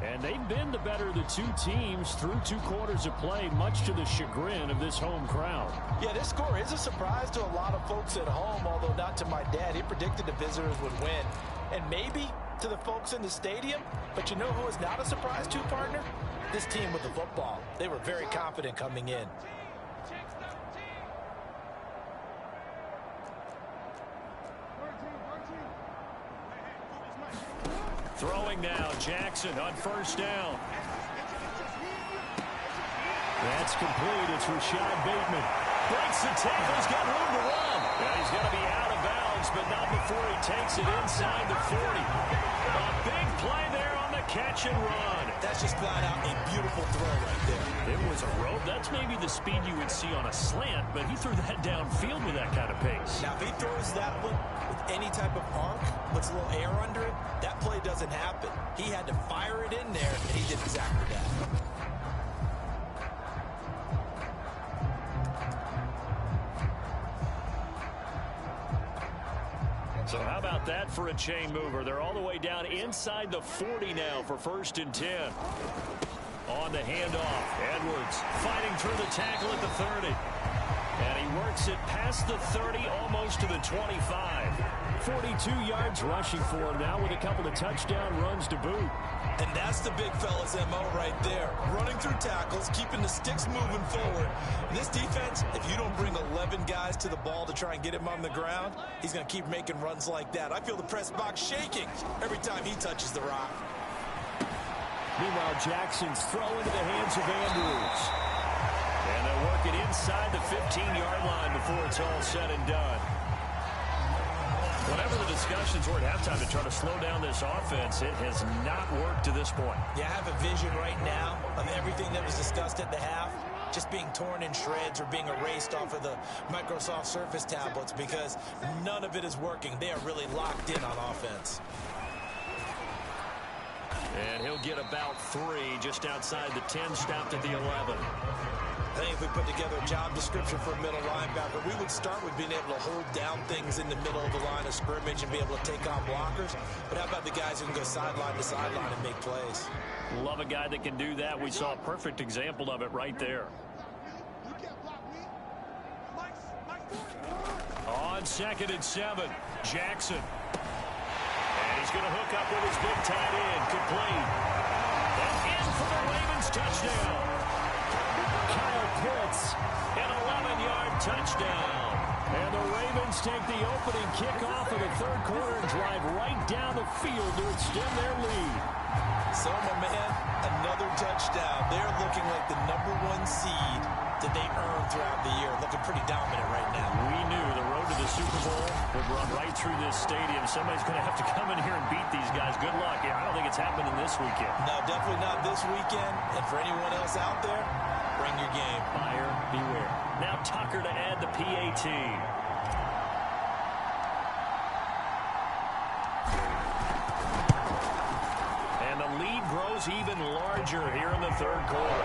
And they've been the better of the two teams through 2 quarters of play, much to the chagrin of this home crowd. Yeah, this score is a surprise to a lot of folks at home, although not to my dad. He predicted the visitors would win. And maybe to the folks in the stadium, but you know who is not a surprise to, partner? This team with the football. They were very confident coming in. Throwing now, Jackson on first down. That's complete. It's Rashad Bateman. Breaks the tackle. He's got room to run. And he's going to be out of bounds, but not before he takes it inside the 40. A big play there on the catch and run. That's just flat out a beautiful throw right there. It was a rope. That's maybe the speed you would see on a slant, but he threw that downfield with that kind of pace. Now, if he throws that one with any type of arc, puts a little air under it, that play doesn't happen. He had to fire it in there, and he did exactly that. So how about that for a chain mover? They're all the way down inside the 40 now for 1st and 10. On the handoff, Edwards fighting through the tackle at the 30. And he works it past the 30, almost to the 25. 42 yards rushing for him now with a couple of touchdown runs to boot. And that's the big fella's MO right there. Running through tackles, keeping the sticks moving forward. And this defense, if you don't bring 11 guys to the ball to try and get him on the ground, he's going to keep making runs like that. I feel the press box shaking every time he touches the rock. Meanwhile, Jackson's throw into the hands of Andrews. And they'll work it inside the 15-yard line before it's all said and done. Whatever the discussions were at halftime to try to slow down this offense, it has not worked to this point. Yeah, I have a vision right now of everything that was discussed at the half just being torn in shreds or being erased off of the Microsoft Surface tablets because none of it is working. They are really locked in on offense. And he'll get about 3 just outside the 10, stopped at the 11. I think if we put together a job description for a middle linebacker, we would start with being able to hold down things in the middle of the line of scrimmage and be able to take on blockers. But how about the guys who can go sideline to sideline and make plays? Love a guy that can do that. We saw a perfect example of it right there. On 2nd and 7, Jackson. And he's going to hook up with his big tight end, complete. And in for the Ravens touchdown. Kyle Pitts, an 11-yard touchdown. And the Ravens take the opening kickoff of the 3rd quarter and drive right down the field to extend their lead. So, my man, another touchdown. They're looking like the #1 seed that they earned throughout the year. Looking pretty dominant right now. We knew the road to the Super Bowl would run right through this stadium. Somebody's going to have to come in here and beat these guys. Good luck. Yeah, I don't think it's happening this weekend. No, definitely not this weekend. And for anyone else out there, bring your game. Buyer beware. Now Tucker to add the PAT. And the lead grows even larger here in the 3rd quarter.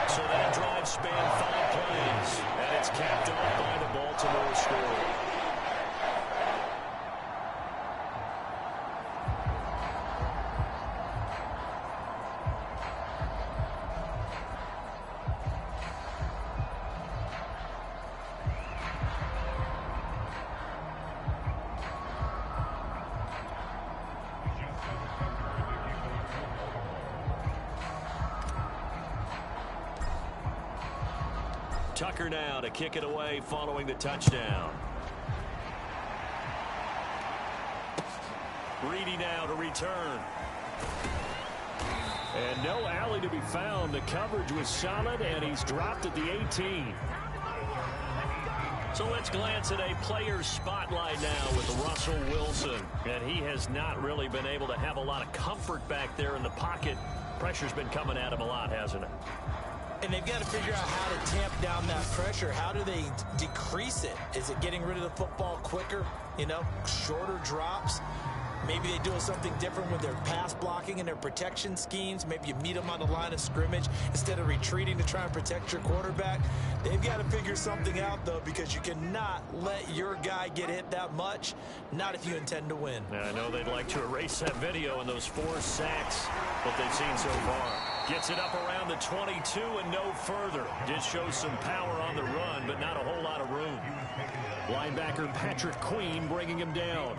So that drive spanned 5 plays. And it's capped off by the Baltimore score. Tucker now to kick it away following the touchdown. Reedy now to return. And no alley to be found. The coverage was solid, and he's dropped at the 18. So let's glance at a player's spotlight now with Russell Wilson. And he has not really been able to have a lot of comfort back there in the pocket. Pressure's been coming at him a lot, hasn't it? And they've got to figure out how to tamp down that pressure. How do they decrease it? Is it getting rid of the football quicker? You know, shorter drops? Maybe they do something different with their pass blocking and their protection schemes. Maybe you meet them on the line of scrimmage instead of retreating to try and protect your quarterback. They've got to figure something out, though, because you cannot let your guy get hit that much, not if you intend to win. Yeah, I know they'd like to erase that video and those 4 sacks that they've seen so far. Gets it up around the 22 and no further. Just shows some power on the run, but not a whole lot of room. Linebacker Patrick Queen bringing him down.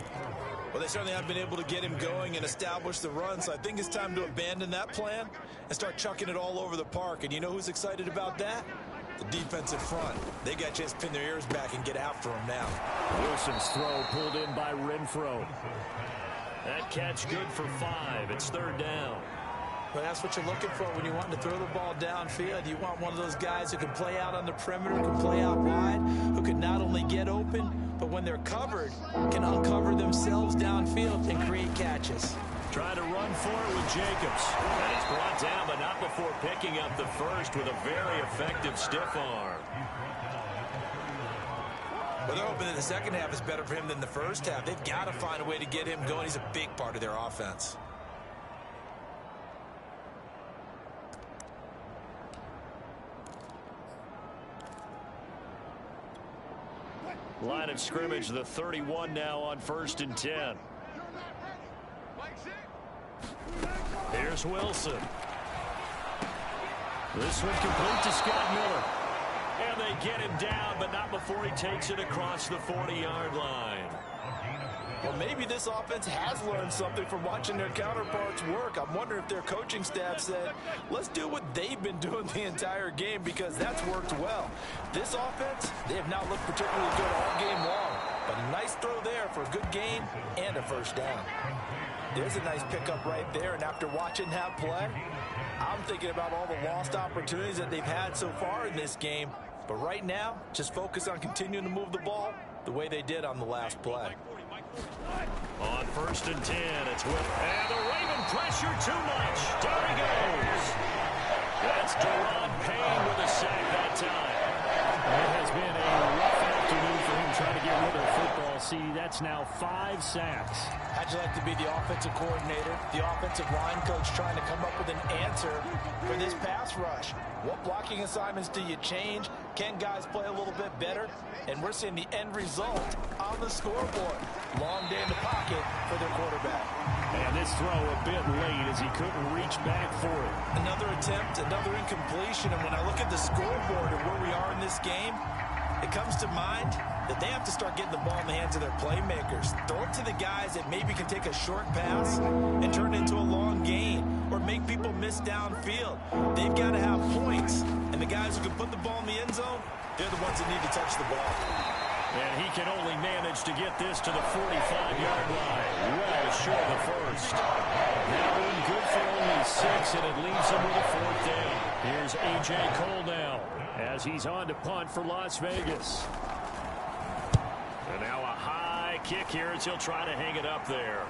Well, they certainly have been able to get him going and establish the run, so I think it's time to abandon that plan and start chucking it all over the park. And you know who's excited about that? The defensive front. They got a chance to pin their ears back and get after him now. Wilson's throw pulled in by Renfro. That catch good for 5. It's 3rd down. But that's what you're looking for when you want to throw the ball downfield. You want one of those guys who can play out on the perimeter, can play out wide, who can not only get open, but when they're covered, can uncover themselves downfield and create catches. Trying to run for it with Jacobs. And it's brought down, but not before picking up the first with a very effective stiff arm. Well, they're hoping that the second half is better for him than the first half. They've got to find a way to get him going. He's a big part of their offense. Line of scrimmage, the 31 now on 1st and 10. Here's Wilson. This one complete to Scott Miller. And they get him down, but not before he takes it across the 40-yard line. Well, maybe this offense has learned something from watching their counterparts work. I'm wondering if their coaching staff said, let's do what they've been doing the entire game, because that's worked well. This offense, they have not looked particularly good all game long, but a nice throw there for a good gain and a first down. There's a nice pickup right there, and after watching that play, I'm thinking about all the lost opportunities that they've had so far in this game. But right now, just focus on continuing to move the ball the way they did on the last play. On 1st and 10, it's Will. And the Raven pressure too much. There he goes. That's Deron Payne with a sack that time. It has been a rough afternoon for him trying to get rid of the football. See, that's now 5 sacks. How'd you like to be the offensive coordinator, the offensive line coach trying to come up with an answer for this pass rush? What blocking assignments do you change? Can guys play a little bit better? And we're seeing the end result on the scoreboard. Long day in the pocket for their quarterback. And this throw a bit late as he couldn't reach back for it. Another attempt, another incompletion. And when I look at the scoreboard and where we are in this game, it comes to mind that they have to start getting the ball in the hands of their playmakers. Throw it to the guys that maybe can take a short pass and turn it into a long gain or make people miss downfield. They've got to have points. And the guys who can put the ball in the end zone, they're the ones that need to touch the ball. And he can only manage to get this to the 45-yard line. Well short of the first. Now in good for only 6, and it leaves him with a 4th down. Here's A.J. Cole now as he's on to punt for Las Vegas. And now a high kick here as he'll try to hang it up there.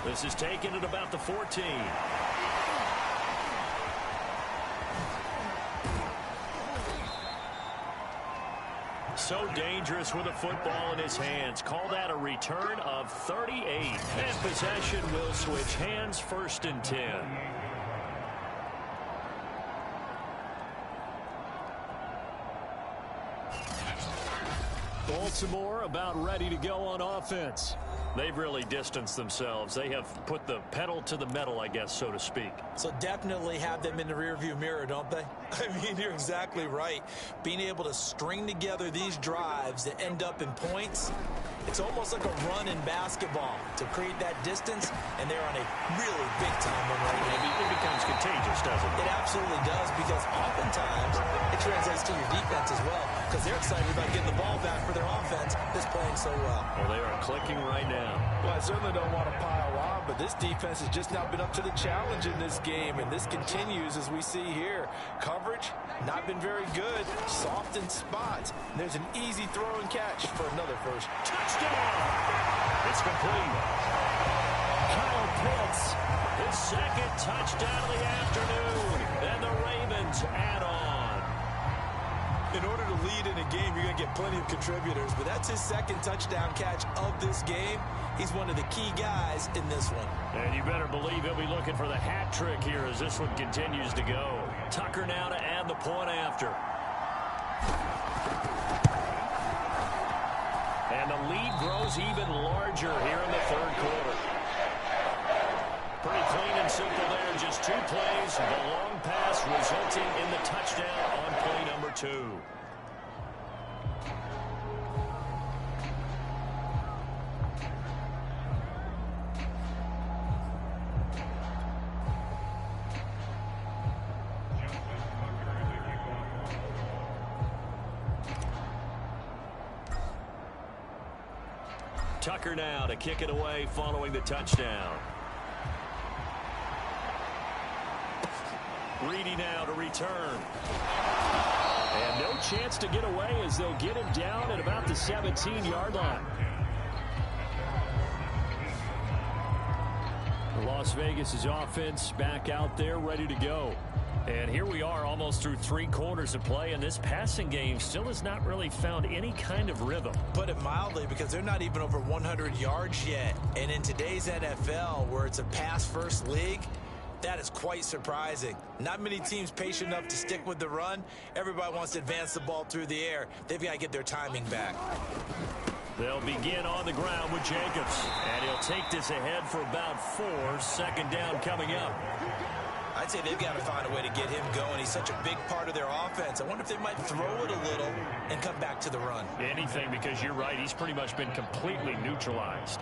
This is taken at about the 14. So dangerous with a football in his hands. Call that a return of 38. And possession will switch hands, 1st and 10. Baltimore about ready to go on offense. They've really distanced themselves. They have put the pedal to the metal, I guess, so to speak. So definitely have them in the rearview mirror, don't they? I mean, you're exactly right. Being able to string together these drives that end up in points, it's almost like a run in basketball to create that distance, and they're on a really big-time one right now. It becomes contagious, doesn't it? It absolutely does, because oftentimes it translates to your defense as well, because they're excited about getting the ball back for their offense that's playing so well. Well, they are clicking right now. Well, I certainly don't want to pile on, but this defense has just not been up to the challenge in this game, and this continues as we see here. Coverage, not been very good, soft in spots. There's an easy throw and catch for another first. Touchdown! It's complete. Kyle Pitts, his 2nd touchdown of the afternoon, and the Ravens add on. In order to lead in a game, you're going to get plenty of contributors, but that's his second touchdown catch of this game. He's one of the key guys in this one. And you better believe he'll be looking for the hat trick here as this one continues to go. Tucker now to add the point after. And the lead grows even larger here in the third quarter. Pretty clean and simple there. Just 2 plays. The long pass resulting in the touchdown on play number 2. Tucker now to kick it away following the touchdown. Reedy now to return. And no chance to get away as they'll get him down at about the 17-yard line. Las Vegas' offense back out there ready to go. And here we are almost through 3 quarters of play, and this passing game still has not really found any kind of rhythm. Put it mildly, because they're not even over 100 yards yet. And in today's NFL, where it's a pass-first league, that is quite surprising. Not many teams patient enough to stick with the run. Everybody wants to advance the ball through the air. They've got to get their timing back. They'll begin on the ground with Jacobs. And he'll take this ahead for about 4. Second down coming up. I'd say they've got to find a way to get him going. He's such a big part of their offense. I wonder if they might throw it a little and come back to the run. Anything, because you're right. He's pretty much been completely neutralized.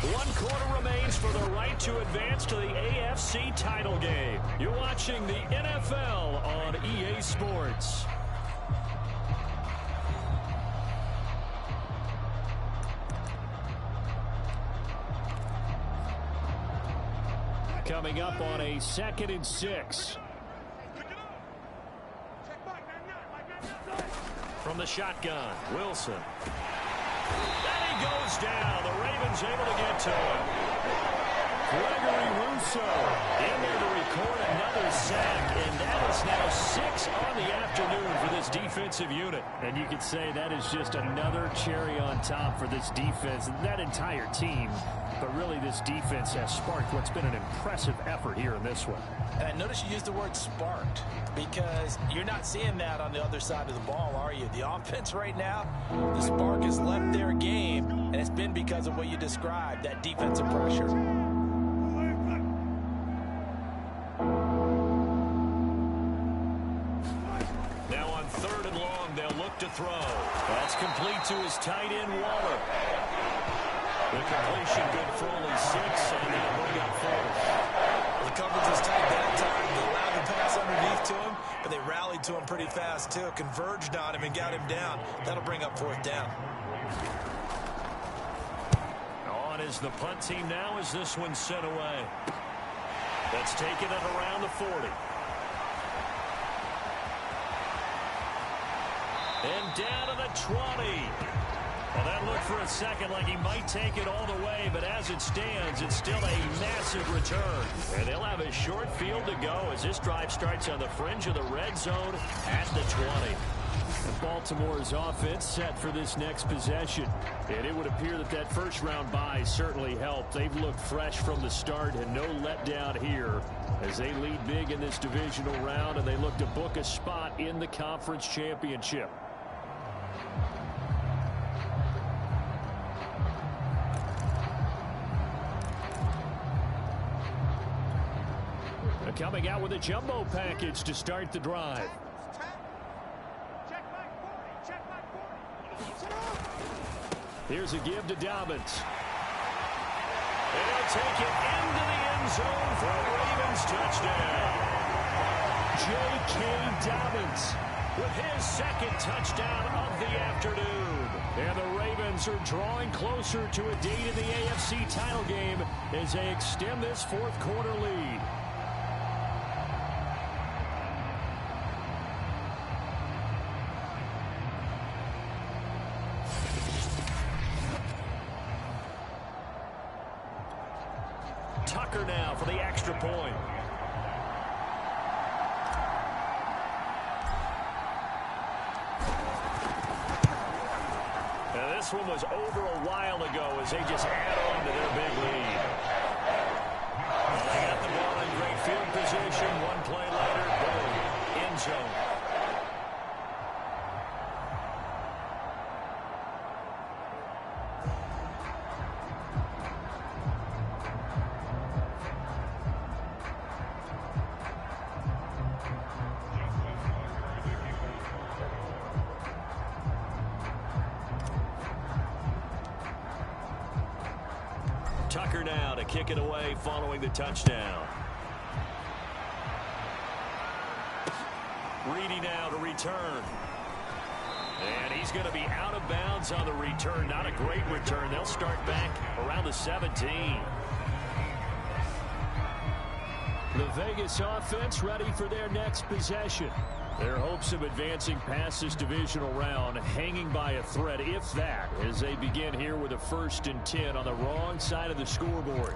1 quarter remains for the right to advance to the AFC title game. You're watching the NFL on EA Sports. Coming up on a 2nd and 6. From the shotgun, Wilson. And he goes down. The Ravens able to get to him. Gregory Rousseau in there to record another sack, and that is now 6 on the afternoon for this defensive unit. And you could say that is just another cherry on top for this defense and that entire team. But really, this defense has sparked what's been an impressive effort here in this one. And I noticed you used the word sparked, because you're not seeing that on the other side of the ball, are you? The offense right now, the spark has left their game, and it's been because of what you described, that defensive pressure. Now on 3rd and long, they'll look to throw. That's complete to his tight end, Waller. The completion good for only 6, and they'll bring up 4. The coverage was tight that time. They allowed the pass underneath to him, but they rallied to him pretty fast, too. Converged on him and got him down. That'll bring up 4th down. On is the punt team now as this one's sent away. That's taken it around the 40. And down to the 20. Well, that looked for a second like he might take it all the way, but as it stands, it's still a massive return. And they'll have a short field to go as this drive starts on the fringe of the red zone at the 20. And Baltimore's offense set for this next possession. And it would appear that that first-round bye certainly helped. They've looked fresh from the start and no letdown here as they lead big in this divisional round, and they look to book a spot in the conference championship. Coming out with a jumbo package to start the drive. Here's a give to Dobbins. And he'll take it into the end zone for a Ravens touchdown. J.K. Dobbins with his 2nd touchdown of the afternoon. And the Ravens are drawing closer to a date in the AFC title game as they extend this 4th quarter lead. Tucker now for the extra point. this one was over a while ago as they just add on to their big lead. Well, they got the ball in great field position. One play later, boom, end zone. Tucker now to kick it away following the touchdown. Reedy now to return. And he's going to be out of bounds on the return. Not a great return. They'll start back around the 17. The Vegas offense ready for their next possession. Their hopes of advancing past this divisional round hanging by a thread, if that, as they begin here with a 1st and 10 on the wrong side of the scoreboard.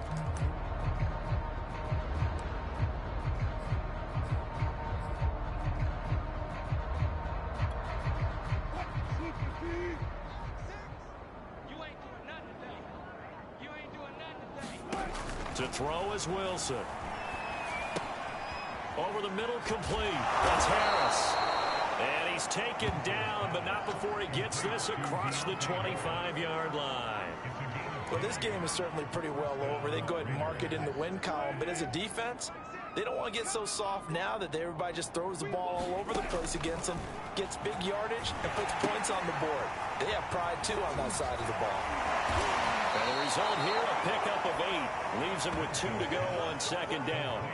To throw is Wilson. Over the middle, complete. That's Harris. And he's taken down, but not before he gets this across the 25-yard line. Well, this game is certainly pretty well over. They go ahead and mark it in the win column. But as a defense, they don't want to get so soft now that everybody just throws the ball all over the place against them, gets big yardage, and puts points on the board. They have pride, too, on that side of the ball. And the result here, a pickup of 8. Leaves them with 2 to go on 2nd down.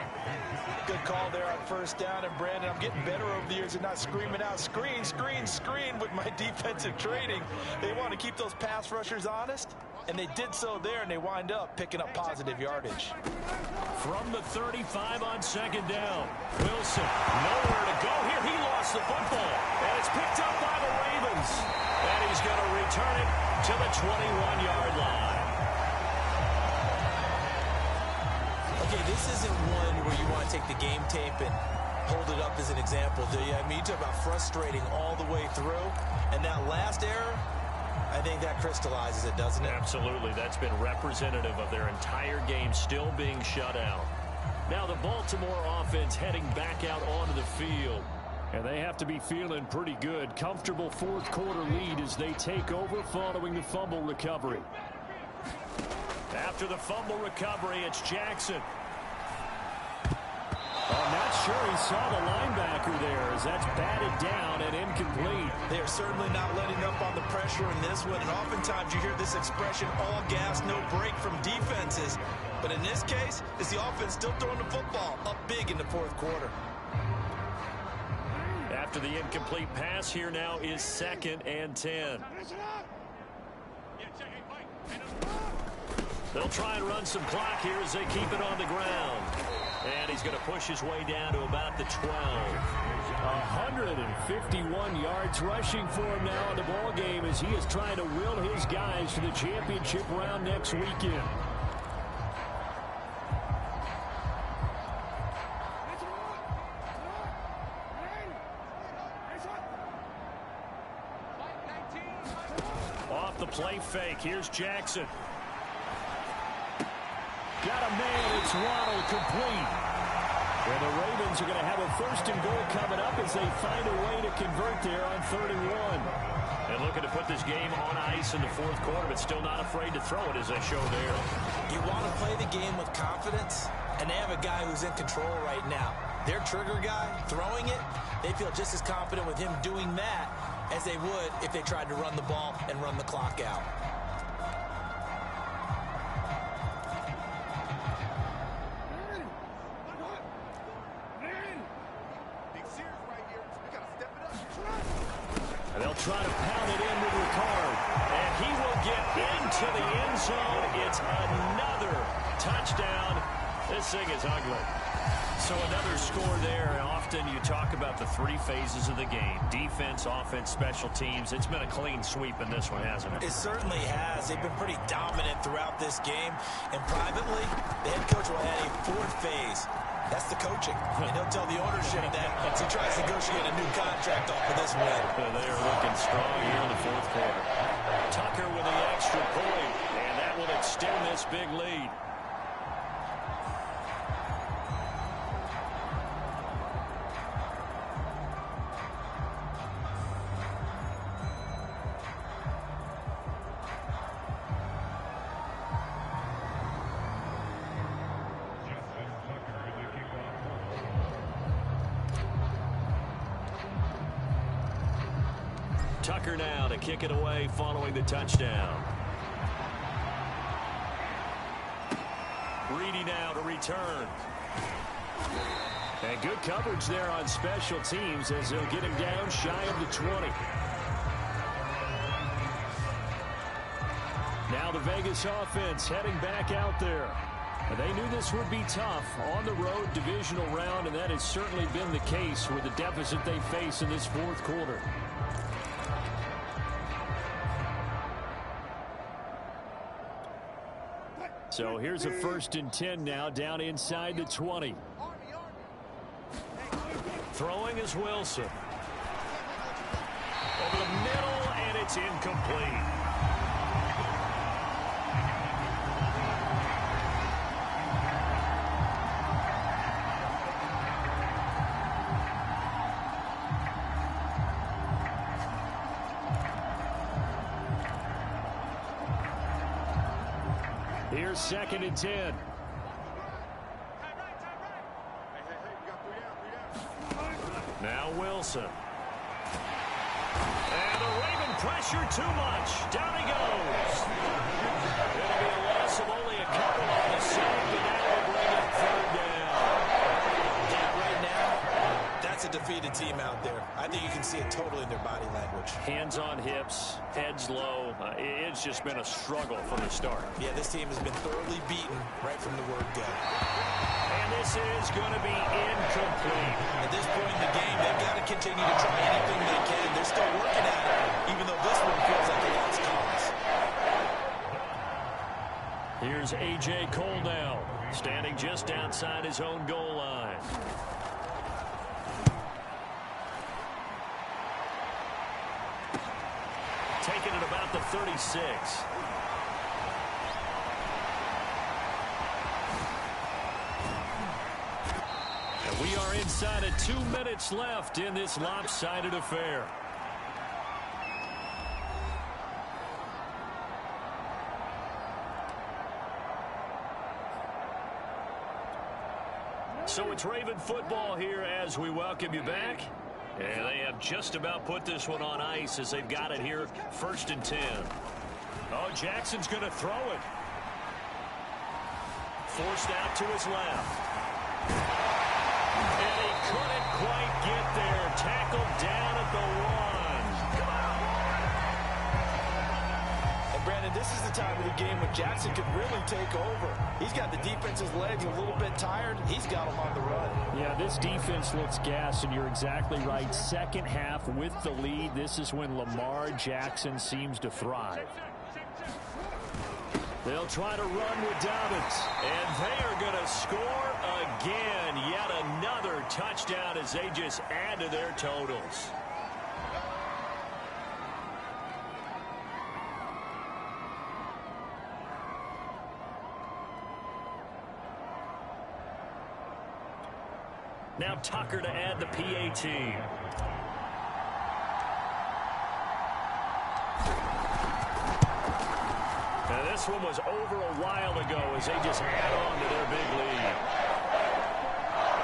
Good call there on 1st down. And, Brandon, I'm getting better over the years and not screaming out, screen, screen, screen with my defensive training. They want to keep those pass rushers honest, and they did so there, and they wind up picking up positive yardage. From the 35 on 2nd down. Wilson, nowhere to go here. He lost the football, and it's picked up by the Ravens. And he's going to return it to the 21-yard line. Okay, this isn't one where you want to take the game tape and hold it up as an example, do you? I mean, you talk about frustrating all the way through, and that last error, I think that crystallizes it, doesn't it? Absolutely. That's been representative of their entire game still being shut out. Now the Baltimore offense heading back out onto the field. And they have to be feeling pretty good. Comfortable 4th quarter lead as they take over following the fumble recovery. After the fumble recovery, it's Jackson. I'm not sure he saw the linebacker there as that's batted down and incomplete. They are certainly not letting up on the pressure in this one, and oftentimes you hear this expression, all gas, no break from defenses. But in this case, it's the offense still throwing the football up big in the 4th quarter. After the incomplete pass, here now is 2nd and 10. They'll try and run some clock here as they keep it on the ground. And he's going to push his way down to about the 12. 151 yards rushing for him now in the ball game as he is trying to will his guys to the championship round next weekend. Off the play fake, here's Jackson. Got a man, it's Ronald, complete. And the Ravens are going to have a 1st and goal coming up as they find a way to convert there on 3rd and 1. And looking to put this game on ice in the 4th quarter, but still not afraid to throw it as they show there. You want to play the game with confidence, and they have a guy who's in control right now. Their trigger guy, throwing it, they feel just as confident with him doing that as they would if they tried to run the ball and run the clock out. They'll try to pound it in with Ricard. And he will get into the end zone. It's another touchdown. This thing is ugly. So another score there. And often you talk about the 3 phases of the game. Defense, offense, special teams. It's been a clean sweep in this one, hasn't it? It certainly has. They've been pretty dominant throughout this game. And privately, the head coach will add a 4th phase. That's the coaching. And he'll tell the ownership that as he tries to negotiate a new contract off of this win. They are looking strong here in the 4th quarter. Tucker with the extra point, and that will extend this big lead. Tucker now to kick it away following the touchdown. Reedy now to return. And good coverage there on special teams as they'll get him down shy of the 20. Now the Vegas offense heading back out there. They knew this would be tough on the road divisional round, and that has certainly been the case with the deficit they face in this fourth quarter. So here's a 1st and 10 now down inside the 20. Throwing is Wilson. Over the middle, and it's incomplete. Here's 2nd and 10. Now Wilson. And the Raven pressure too much. Down he goes. It'll be a loss of only a couple on the side, but that will bring up 3rd down. Yeah, right now, that's a defeated team out there. I think you can see it totally in their body language. Hands on hips, heads low. It's just been a struggle from the start. Yeah, this team has been thoroughly beaten right from the word go. And this is going to be incomplete. At this point in the game, they've got to continue to try anything they can. They're still working at it, even though this one feels like a lost cause. Here's A.J. Cole now, standing just outside his own goal line. Taken at about the 36. And we are inside of 2 minutes left in this lopsided affair. So it's Raven football here as we welcome you back. And they have just about put this one on ice as they've got it here, 1st and 10. Oh, Jackson's going to throw it. Forced out to his left. And he couldn't quite get there. Tackled down at the 1. Come on. And Brandon, this is the time of the game when Jackson could really take over. He's got the defense's legs a little bit tired. He's got them on the run. Yeah, this defense looks gassed, and you're exactly right. Second half with the lead, this is when Lamar Jackson seems to thrive. They'll try to run with Dobbins, and they are going to score again. Yet another touchdown as they just add to their totals. Now Tucker to add the PAT. Now this one was over a while ago as they just add on to their big lead.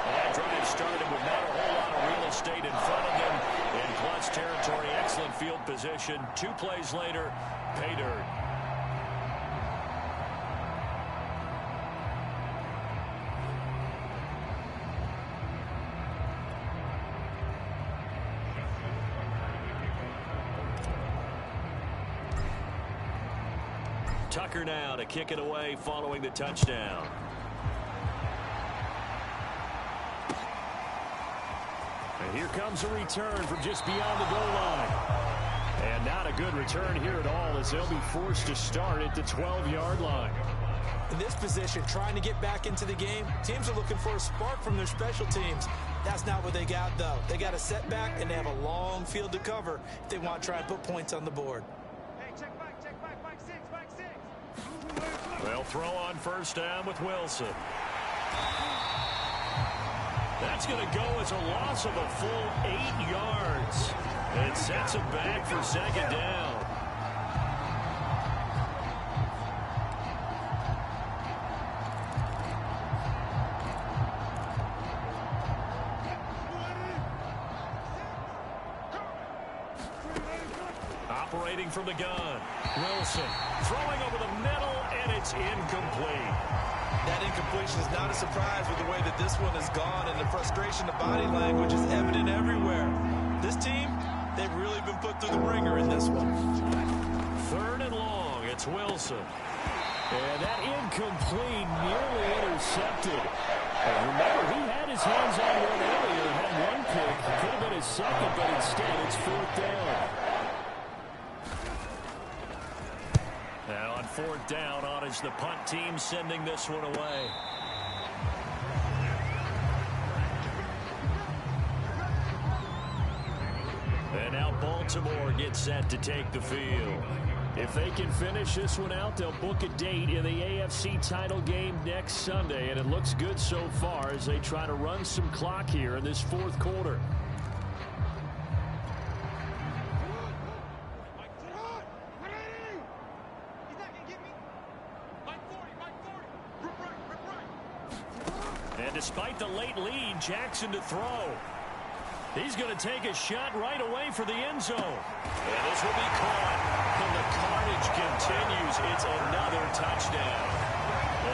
And that drive started with not a whole lot of real estate in front of them in clutch territory. Excellent field position. 2 plays later, pay dirt. Tucker now to kick it away following the touchdown. And here comes a return from just beyond the goal line. And not a good return here at all as they'll be forced to start at the 12-yard line. In this position, trying to get back into the game, teams are looking for a spark from their special teams. That's not what they got, though. They got a setback, and they have a long field to cover if they want to try and put points on the board. Hey, check my They'll throw on first down with Wilson. That's going to go as a loss of a full 8 yards. It sets him back for second down. Operating from the gun. Wilson throwing over the middle, and it's incomplete. That incompletion is not a surprise with the way that this one has gone, and the frustration of body language is evident everywhere. This team, they've really been put through the ringer in this one. 3rd and long, it's Wilson. And that incomplete nearly intercepted. And remember, he had his hands on one earlier, had one pick. Could have been his second, but instead it's 4th down. Now on 4th down, on is the punt team sending this one away. And now Baltimore gets set to take the field. If they can finish this one out, they'll book a date in the AFC title game next Sunday. And it looks good so far as they try to run some clock here in this 4th quarter. And despite the late lead, Jackson to throw. He's going to take a shot right away for the end zone. And this will be caught. And the carnage continues. It's another touchdown.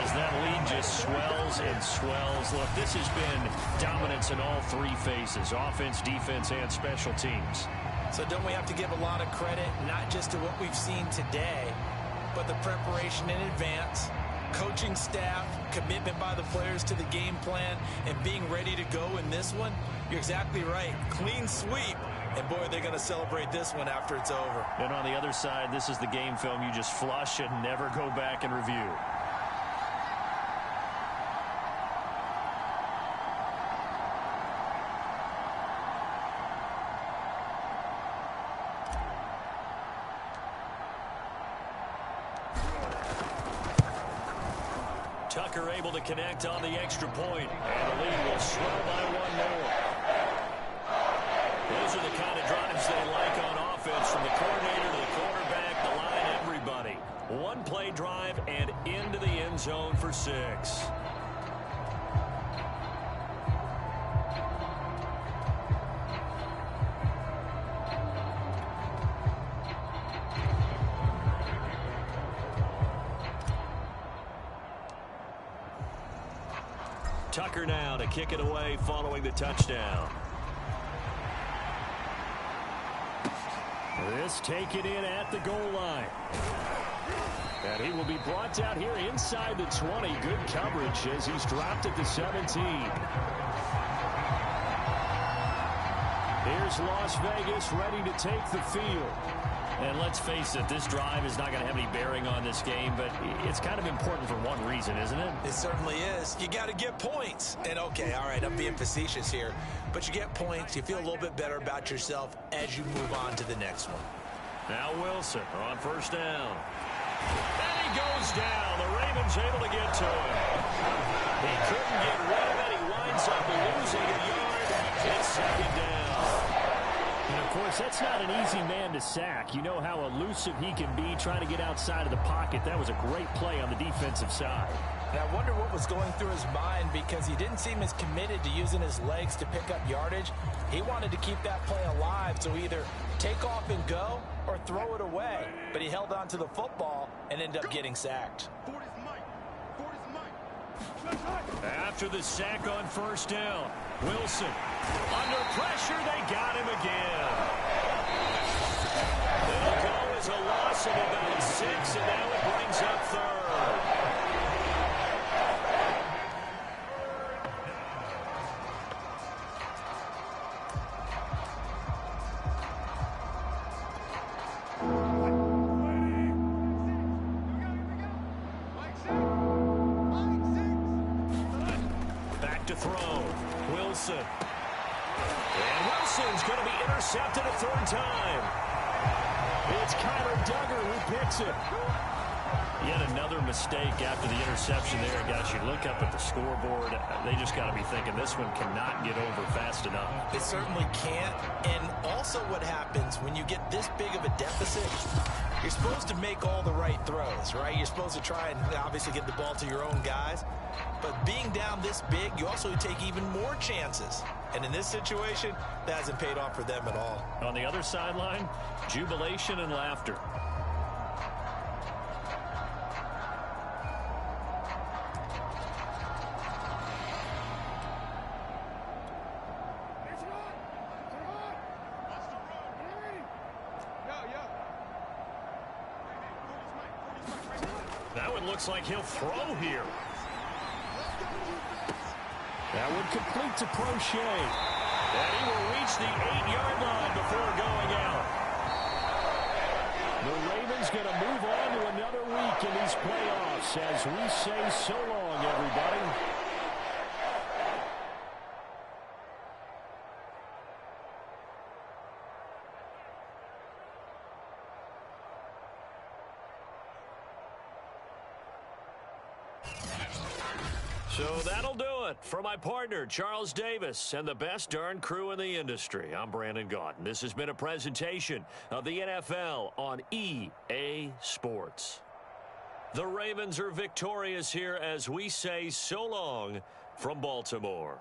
As that lead just swells and swells. Look, this has been dominance in all 3 phases. Offense, defense, and special teams. So don't we have to give a lot of credit, not just to what we've seen today, but the preparation in advance, coaching staff, commitment by the players to the game plan, and being ready to go in this one? You're exactly right. Clean sweep. And, boy, they're going to celebrate this one after it's over. And on the other side, this is the game film you just flush and never go back and review. Tucker able to connect on the extra point, and the lead will swell by 1 more. Those are the kind of drives they like on offense, from the coordinator to the quarterback, the line, everybody. 1-play drive and into the end zone for 6. Tucker now to kick it away following the touchdown. This taken in at the goal line. And he will be brought down here inside the 20. Good coverage as he's dropped at the 17. Here's Las Vegas ready to take the field. And let's face it, this drive is not going to have any bearing on this game, but it's kind of important for one reason, isn't it? It certainly is. You got to get points. And, okay, all right, I'm being facetious here, but you get points, you feel a little bit better about yourself as you move on to the next one. Now Wilson on first down. And he goes down. The Ravens able to get to him. He couldn't get rid of it. He winds up losing a yard. It's second down. And, of course, that's not an easy man to sack. You know how elusive he can be trying to get outside of the pocket. That was a great play on the defensive side. And I wonder what was going through his mind, because he didn't seem as committed to using his legs to pick up yardage. He wanted to keep that play alive, so either take off and go or throw it away. But he held on to the football and ended up getting sacked. After the sack on first down, Wilson under pressure. They got him again. It'll go as a loss of about 6, and now it brings up 3rd. To throw. Wilson. And Wilson's going to be intercepted a 3rd time. It's Kyler Duggar who picks it. Yet another mistake after the interception there. Guys, you look up at the scoreboard, they just got to be thinking this one cannot get over fast enough. It certainly can't. And also what happens when you get this big of a deficit, you're supposed to make all the right throws, right? You're supposed to try and obviously get the ball to your own guys. But being down this big, you also take even more chances. And in this situation, that hasn't paid off for them at all. On the other sideline, jubilation and laughter. That one looks like he'll throw here. That would complete to Prochet. And he will reach the 8-yard line before going out. The Ravens going to move on to another week in these playoffs as we say so long, everybody. So that'll do it for my partner, Charles Davis, and the best darn crew in the industry. I'm Brandon Gaudin. This has been a presentation of the NFL on EA Sports. The Ravens are victorious here as we say so long from Baltimore.